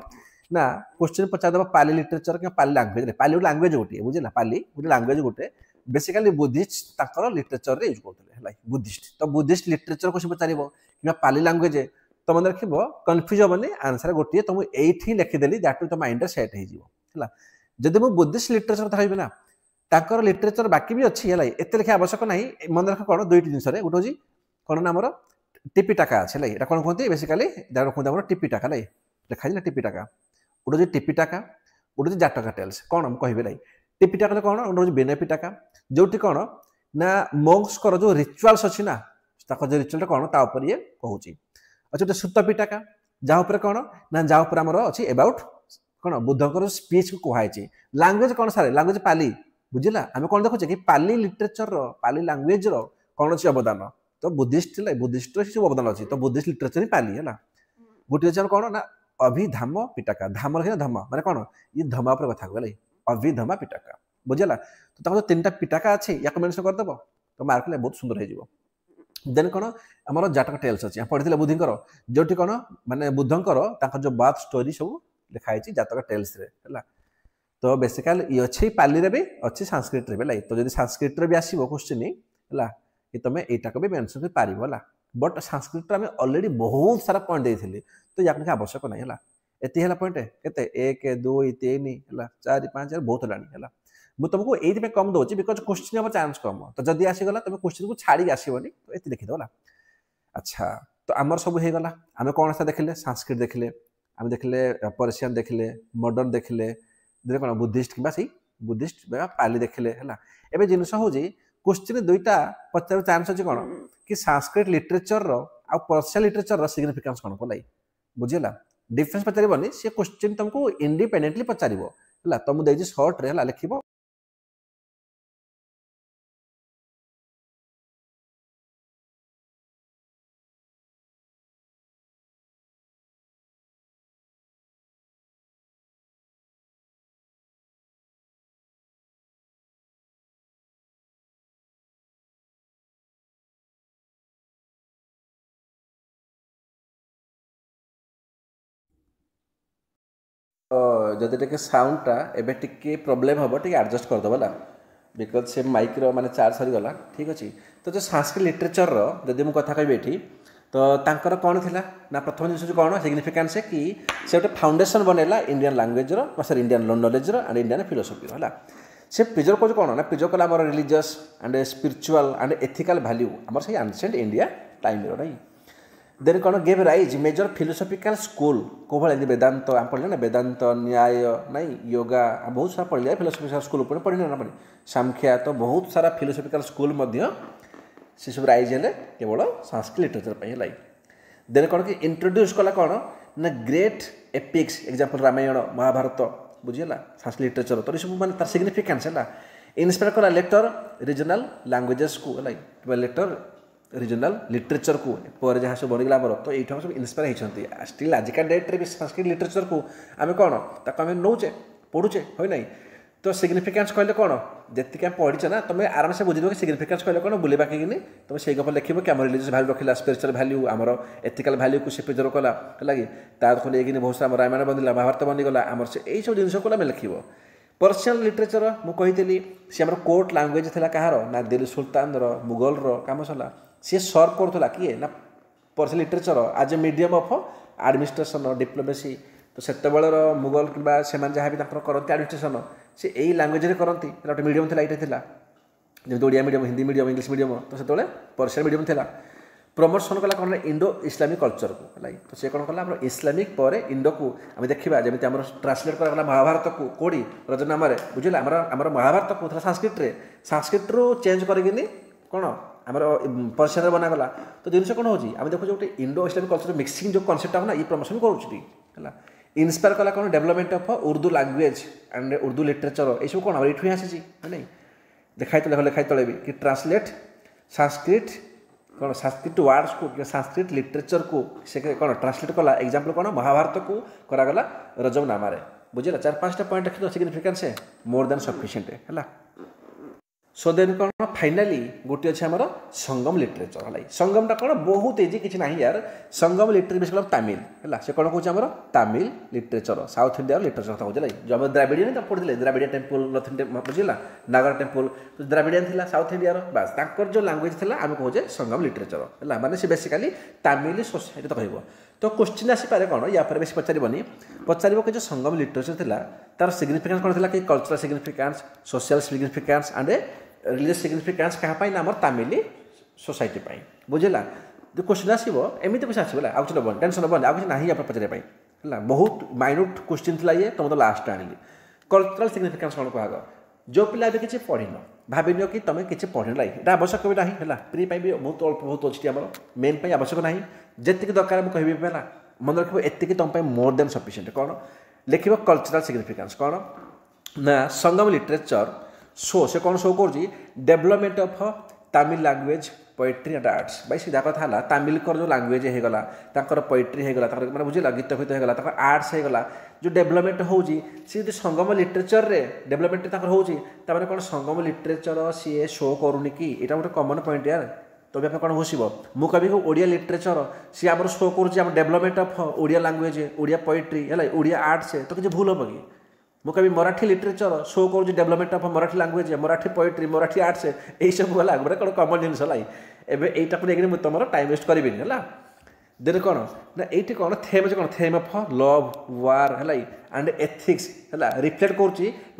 ना क्वेश्चन पचार दबा पाली लिटरेचर के पाली लैंग्वेज रे पाली लैंग्वेज गोटे बुझिला पाली गोटे लैंग्वेज गोटे बेसिकली बुद्धिस्ट ताकर लिटरेचर रे यूज करथले हला बुद्धिस्ट तो बुद्धिस्ट लिटरेचर को से पचारिबो कि पाली लैंग्वेज तो मन रखिबो कंफ्यूज होबनी आंसर गोटे तुम एठी लिखि देली that to the mindset हे जिवो हला जदि मो बुद्धिस्ट लिटरेचर धरबी ना ताकर लिटरेचर बाकी भी अछि हला एते लिखा आवश्यक नाही मन रख कोन दुईटी जिंस रे गोटे होजी कोन ना हमर टिपिटाका अछि हला एटा कोन कहते बेसिकली दार कोन हमर टिपिटाका हला लिखा जी ना टिपिटाका गोटे जे टिपिटाका गोटे जाटका टेल्स कौन मुझे कहबी ना टिपिटाका कौन गोटे बेनेपिटाका जो कौन ना मंक्स जो रिचुआल्स अच्छी ना जो रिचुआल कौन तापर ये कहूँ अच्छा गोटे सुत पिटाका जहाँ कौन ना जहाँ आमर अच्छी एबाउट कौन बुद्धकर स्पीच को कहुई लांगुएज कौन सारे लांगुएज पाली बुझला आम कौन देखुचे कि पाली लिटरेचर पाली लांगुएज कौन अच्छी अवदान तो बुद्धिस्ट बुद्धिस्ट अवदान अच्छी तो बुद्धिस्ट लिटरेचर ही पाली है गोटे अच्छे कौन ना अभिधाम पिटाका धाम रखे धम माने कौन ये धमा पर कथा कहले अभिधमा पिटाका बुझला तो जो 3टा पिटाका अच्छे या मेनसन करदेव तो मार्क ले बहुत सुंदर हो देन कौन आम जाटक टेल्स अच्छे पढ़ी बुद्धिंकर जो कौन माने बुद्धंकर जो बाथ स्टोरी सब लिखाई जातक टेल्स है तो बेसिकाल ये अच्छे पाली रे भी अच्छे संस्कृत रे भी तो जब संस्कृत रे भी आसो क्वेश्चन है कि तुम यटा भी मेनसन कर पार बट संस्कृत आम अलरेडी बहुत सारा पॉइंट देते तो या आवश्यक नहीं है ये पॉइंट के 1 2 3 है 4 5 बहुत है मुझे तुमको ये कम दूसरी बिकज क्वेश्चन हम चांस कम तो जदि आसीगला तुम क्वेश्चन को छाड़ी आसबनी तो ये देखीदेला अच्छा तो आमर सब हो गला आम कौन सा देखले संस्कृत देखले आम देखले पर्सियन देखले मॉडर्न देखले कौन बुद्धिस्ट कि सही बुद्धिस्ट पाली देखले है एवं जिनस हूँ क्वेश्चन 2टा पचार चांस अच्छे कौन कि संस्कृत लिटरेचर आ पर्सियन लिटरेचर सिग्निफिकेंस कौन कल बुझेगा डिफरेंस पचारबनी सी क्वेश्चन तुमको इंडिपेंडेंटली पचार है तो मुझे सर्ट रे लिख जदि टे साउंडटा एवं टे प्रोब्लेम हम टे एडजस्ट करदेला बिकज से माइक्र माने चार्ज सरीगला ठीक अच्छे तो जो संस्कृत लिटरेचर जदि मुझे कथा कहि ये तो तांकर कौन थी ना प्रथम जिन कौन सिग्निफिकेंस कि से गोटे फाउंडेशन बनैला इंडियन लैंग्वेज सरी Indian knowledge and Indian philosophy है से प्रिजर्व कर कौन ना प्रिजर्व कला आम religious and spiritual and ethical value आम से एंशिएंट इंडिया टाइम नहीं देन कौन gave rise major philosophical school कौ भाई वेदांत आम पढ़े ना वेदांत न्याय नहीं योगा बहुत सारा पढ़े फिलोसफिकल स्कूल पढ़े ना पढ़े सांख्या तो बहुत सारा फिलोसफिकल स्कूल से सब राइज है केवल संस्कृत लिटरेचर है देन कौन कि इंट्रोड्यूस कला कौन ना great epics example Ramayana Mahabharata बुझीगला संस्कृत लिटरेचर तो ये सब माने तार सिग्निफिकेंस है इन्स्पायर कला लेटर रिजनल लैंग्वेजेस को है लेटर रिजनल लिटरेचर को पर जहाँ सब बनगला आमर तो ये सब इन्स्पायर होती स्टिल आजिका डेट्रे भी संस्कृत लिटरेचर को आम कौन ताको आम नौचे पढ़ुचे हो ना तो सिग्निफिकेंस कहले कौन जी पढ़ीचे ना तुम आराम से बुझे कि सिग्निफिकेंस कहले कौन बुले बाकी तुम से गप लिख कि आम रिलीजियस वैल्यू रखा स्पिरिचुअल वैल्यू आमर एथिकल वैल्यू को से प्रिजर्व कला है ताको लेकिन बहुत सारा रामायण बनला महाभारत बनीगला आमर से यही सब जिन को आम लिख पर्सियन लिटरेचर मुझे सी आम कोर्ट लैंग्वेज थी कहार ना दिल्ली सुल्तान मुगल कम सला सी सर्व करूला किए ना पर्सियन लिटरेचर आज a medium of administration diplomacy तो सेत मुगल कि जहाँ भी करती एडमिनिस्ट्रेशन से यही लैंग्वेज करती गोटे मीडियम थी ये जमी Odia medium Hindi medium English medium तो से पर्सियन मीडियम थी प्रमोशन कला कौन इंडो इस्लामिक कल्चर को तो सी कौन कला इस्लामिक पर इंडो को आम देखा जमी आम ट्रांसलेट कराला महाभारत को कोड़ी रजनाम बुझे आम महाभारत को संस्कृत रू चेंज करके कौन आम पर्सियन बनागला तो जिन कौन हो देखो गोटे इंडो इस्लामिक कल्चर मिक्सिंग जो कनसेप्ट ना ये प्रमोशन कर इन्स्पायर कला कौन development of Urdu language and Urdu literature ये सब कौन ये आसी नहीं देखाई लिखाई तले भी कि ट्रांसलेट संस्कृत कौन संस्कृत वर्ड्स को संस्कृत लिटरेचर को से कौन ट्रांसलेट कला एग्जांपल कौन महाभारत को करागला रजम नाम बुझेगा 4-5टा पॉइंट रखी सिग्निफिकेंस है मोर देन सफिशिएंट है सो देन कौन फाइनाली गोटे अच्छे आमर संगम लिटरेचर है संगमटा कौन बहुत इजी किसी ना यार संगम लिटरेचर तमिल है से कौन कौन आमर Tamil literature south India literature कथा बुझे जो आम द्राविडियन पढ़ते द्राविडिया टेम्पल नॉर्थ इंडिया बुझेगा नागर टेम्पल तो द्राविडियन थी साउथ इंडिया बास जो लैंग्वेज थी आम कहे संगम लिटरेचर है माने से बेसिकाली तमिल सोसाइटी तो कह तो क्वेश्चन आसीपे कौन या बेस पचारबनी पचार कि जो संगम लिटरेचर थी तार सिग्निफिकेंस कौन थी कि cultural significance social significance and religious significance क्या ना तमिल सोसाइटी बुझेगा जो क्वेश्चन आसो एमती कैसे आसो आउ कि टेंशन नबन आउ कि ना आप पचारे है बहुत माइन्यूट क्वेश्चन थी ये तुम तो लास्ट आनी कल्चरल सिग्निफिकेंस कौन कह जो पिला भी किसी पढ़िन भाविनियो कि तुम किसी पढ़िन ये आवश्यक भी ना प्री भी बहुत अल्प बहुत अच्छी आम मेन आवश्यक ना जी दरकार मुझे कहबी मन रख एति तुम मोर देन सफिशिएंट कौन लिख कल्चरल सिग्निफिकेंस कौन ना संगम लिटरेचर शो से कौन शो कर development of Tamil language poetry and arts भाई सीधा कथा है तमिल कर जो लैंग्वेज होगला पोएट्री होगला मैंने बुझेगा गीत फित होगला आर्ट्स होगला जो डेवलपमेंट होजी संगम लिटरेचर रे डेवलपमेंट हो कौन संगम लिटरेचर सी शो करूनी कि यहाँ गोटे कमन पॉइंट यार तो भी कौन घोषब मु कभी ओडिया लिटरेचर सी आम शो कर development of Odia language Odia poetry है ओडिया आर्ट्स तो किसी भूल हम कि मुझे मराठी लिटरेचर शो कर development of Marathi language Marathi poetry Marathi arts यही सब गला गोटे कौन कमन जिन एवं यहीटा को लेकिन तुम टाइम वेस्ट करी है देन कौन ना ये कौन थेम कौन थेम ऑफ लव वार है एंड एथिक्स है रिफ्लेक्ट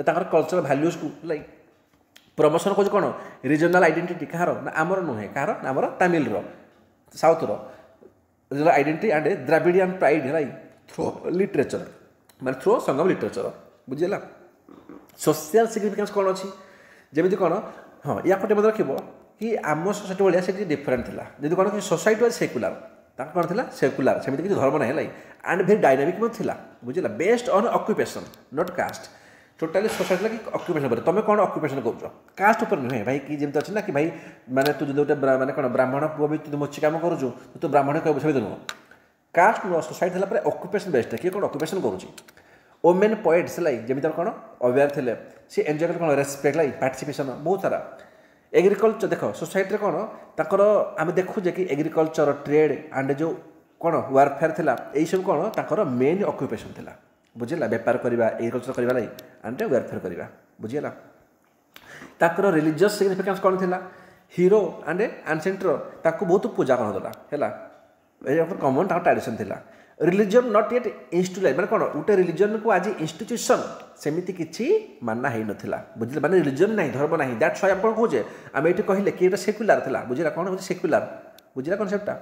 कर कल्चरल भैल्यूज को प्रमोशन कर कौन रिजनल आइडेंटिटी कहार ना आमर नुहे कहार ना आमर Tamil south regional identity and Dravidian pride है थ्रो लिटरेचर माने थ्रो संगम लिटरेचर बुझेगा सोशल सिग्निफिकेंस कौन अच्छी जमी कौन हाँ या पटे मत रखिए कि आम सोसाइटी भाया से डिफरेंट था जब कौन कि सोसाइटी वाज सेकुलर कौन थी सेकुलर सेमती किसी धर्म ना एंड भेरी डायनामिक थी बुझेगा based on occupation not caste totally society कि ऑक्युपेशन पर तुम कौन ऑक्युपेशन कर कास्ट उपर नुहे भाई कि जमी अच्छी ना कि भाई माने तू जो गोटे माने कौन ब्राह्मण पुआ भी तू मोची कम करूँ तू ब्राह्मण कह बुझे नुह कास्ट सोसाइटी है ऑक्युपेशन बेस्ड किए कौन ऑक्युपेशन करुँच वोमेन पोएट्स जमी कौन अवेयर थे सी एंजॉय कर कौन रेस्पेक्ट पार्टिसिपेशन बहुत सारा एग्रिकल्चर देख सोसाइटी कौन तर आम देखुचे कि एग्रिकल्चर ट्रेड एंड जो कौन वारफेयर थी यही सब कौन तर मेन ऑक्युपेशन थी बुझेगा बेपार करवा एग्रिकल्चर करवा एंड वारफेयर करवा बुझेगा ताकर रिलीजियस सिग्निफिकेंस कौन थी हीरो एंड एनसेंटर ताको बहुत पूजा कराला है कमन ट्रेडिशन थी रिलीजन नॉट येट इंस्टीट्यूलाइज मैंने कौन गोटे रिलीजन को आज इंस्टीट्यूशन सेमती किसी मानना है ना बुझे माने रिलीजन ना धर्म ना दैट्स व्हाई कौन कहे आम ये कहले कि सेक्युलर था बुझेगा कौन हो सेक्युलर बुझेगा कनसेप्टा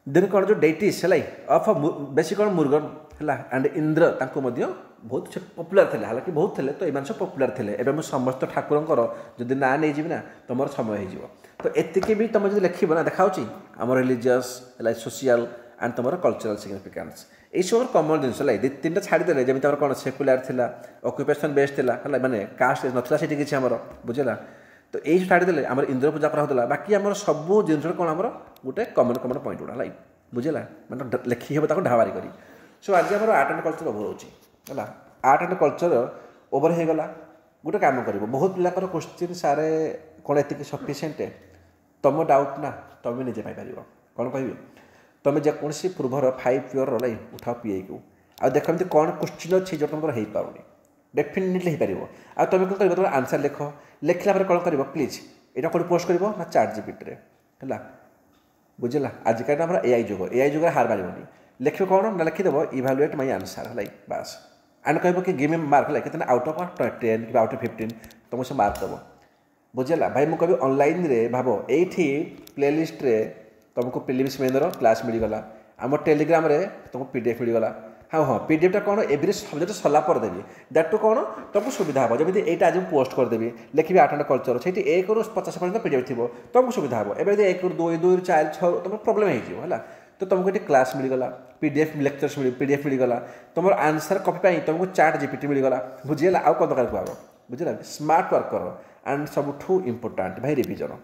देन कौन जो डेटिस है ऑफ बेसी कौन मुर्गन है एंड इंद्र बहुत पपुलर थे हालांकि बहुत थे तो ये सब पपुलर थे एवं समस्त ठाकुर जब ना नहीं ना तुम समय हो तो एतिक भी तुम जो लिख ना देखा आम रिलीजियस सोशल एंड तुम कल्चरल सिग्निफिकेंस ये सब कमन जिन दी तीन छाड़ीदे जमी कौन सेक्युलर थी ऑक्युपेशन बेस्ड थी माने कास्ट नाला से किसी आमर बुझेगा तो यही छाड़ीदे आम इंद्र पूजा कराला बाकी आम सब जिन कौन आम गोटे कमन कमन पॉइंट गुड़ा है बुझेगा मैंने लिखी हे ढाबारी कर सो आज आम आर्ट एंड कल्चर ओभर होगा आर्ट एंड कल्चर ओभर हो गला गोटे कम कर बहुत पिलाकर क्वेश्चन सारे कौन एति सफिसीयंट तुम डाउट ना तुम निजे पाइपर कौन कह तुम जेकोसी पूर्वर 5 प्योर उठाओ पीए को आ देख कौन क्वेश्चन अच्छी जो तुम हो पारे डेफिनेटली हो पार आ तुम कौन कर तुम आंसर लिख लिखला कौन कर प्लीज यहाँ कौन पोस्ट कर ना चैट जीपीटी है बुझेगा आजिकल आम एआई जुग हार मारे लिख कौन ना लिखिदेव इभालुएट माई आंसर है बास एंड कह कि गिव मी मार्क है कितना आउट ऑफ 10 कि आउट ऑफ 15 तुमको से मार्क दब बुझेगा भाई मुझे कभी ऑनलाइन रे भाव ये प्लेलिस्ट रे तुमको प्रिलिम्स मेनर क्लास मिलगला आम टेलीग्राम रे तुमको पीडीएफ मिलगला हाँ हाँ पीडीएफटा कौन एवरी सब्जेक्ट सरला पर देवी दैट टू कौन तुमको सुविधा हम जमी यहाँ आज पोस्ट करदेवी लिखी आर्ट एंड कल्चर से 1 ରୁ 50 पर्यटन पीडीएफ थी तुमको सुविधा हम एवं 1 ରୁ 2 2 ରୁ 4 6 तुम प्रोब्लेम है तो तुमको ये क्लास मिलगला पीडीएफ लेक्चर्स पीडीएफ मिलगला तुम आंसर कॉपी तुमको चैट जीपीटी मिलगला बुझीगला आउ कौन दरकार कह बुझेगा स्मार्ट वर्क कर एंड सबुठू इम्पोर्टाट भाई रिविजन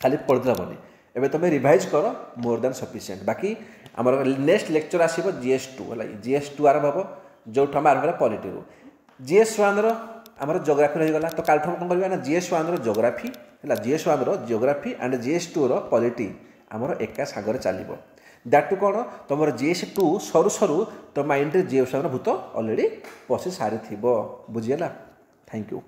खाली पढ़ते हेनी एवं तुम रिवाइज कर मोर देन सफिशिएंट बाकी आम नेक्स्ट लेक्चर आसो GS2 है GS2 आरंभ हम जो आम आरंभ पॉलिटी GS1 आमर जोग्राफी रहीगला तो काल कौन करवा ना GS1 जोग्राफी है GS1 geography and GS2 polity आमर एका सागर चलो दैट टू कौन तुम GS2 सरू सरू तो माइंड GS1 भूत अलरेडी पशि सारी बुझीगला थैंक यू।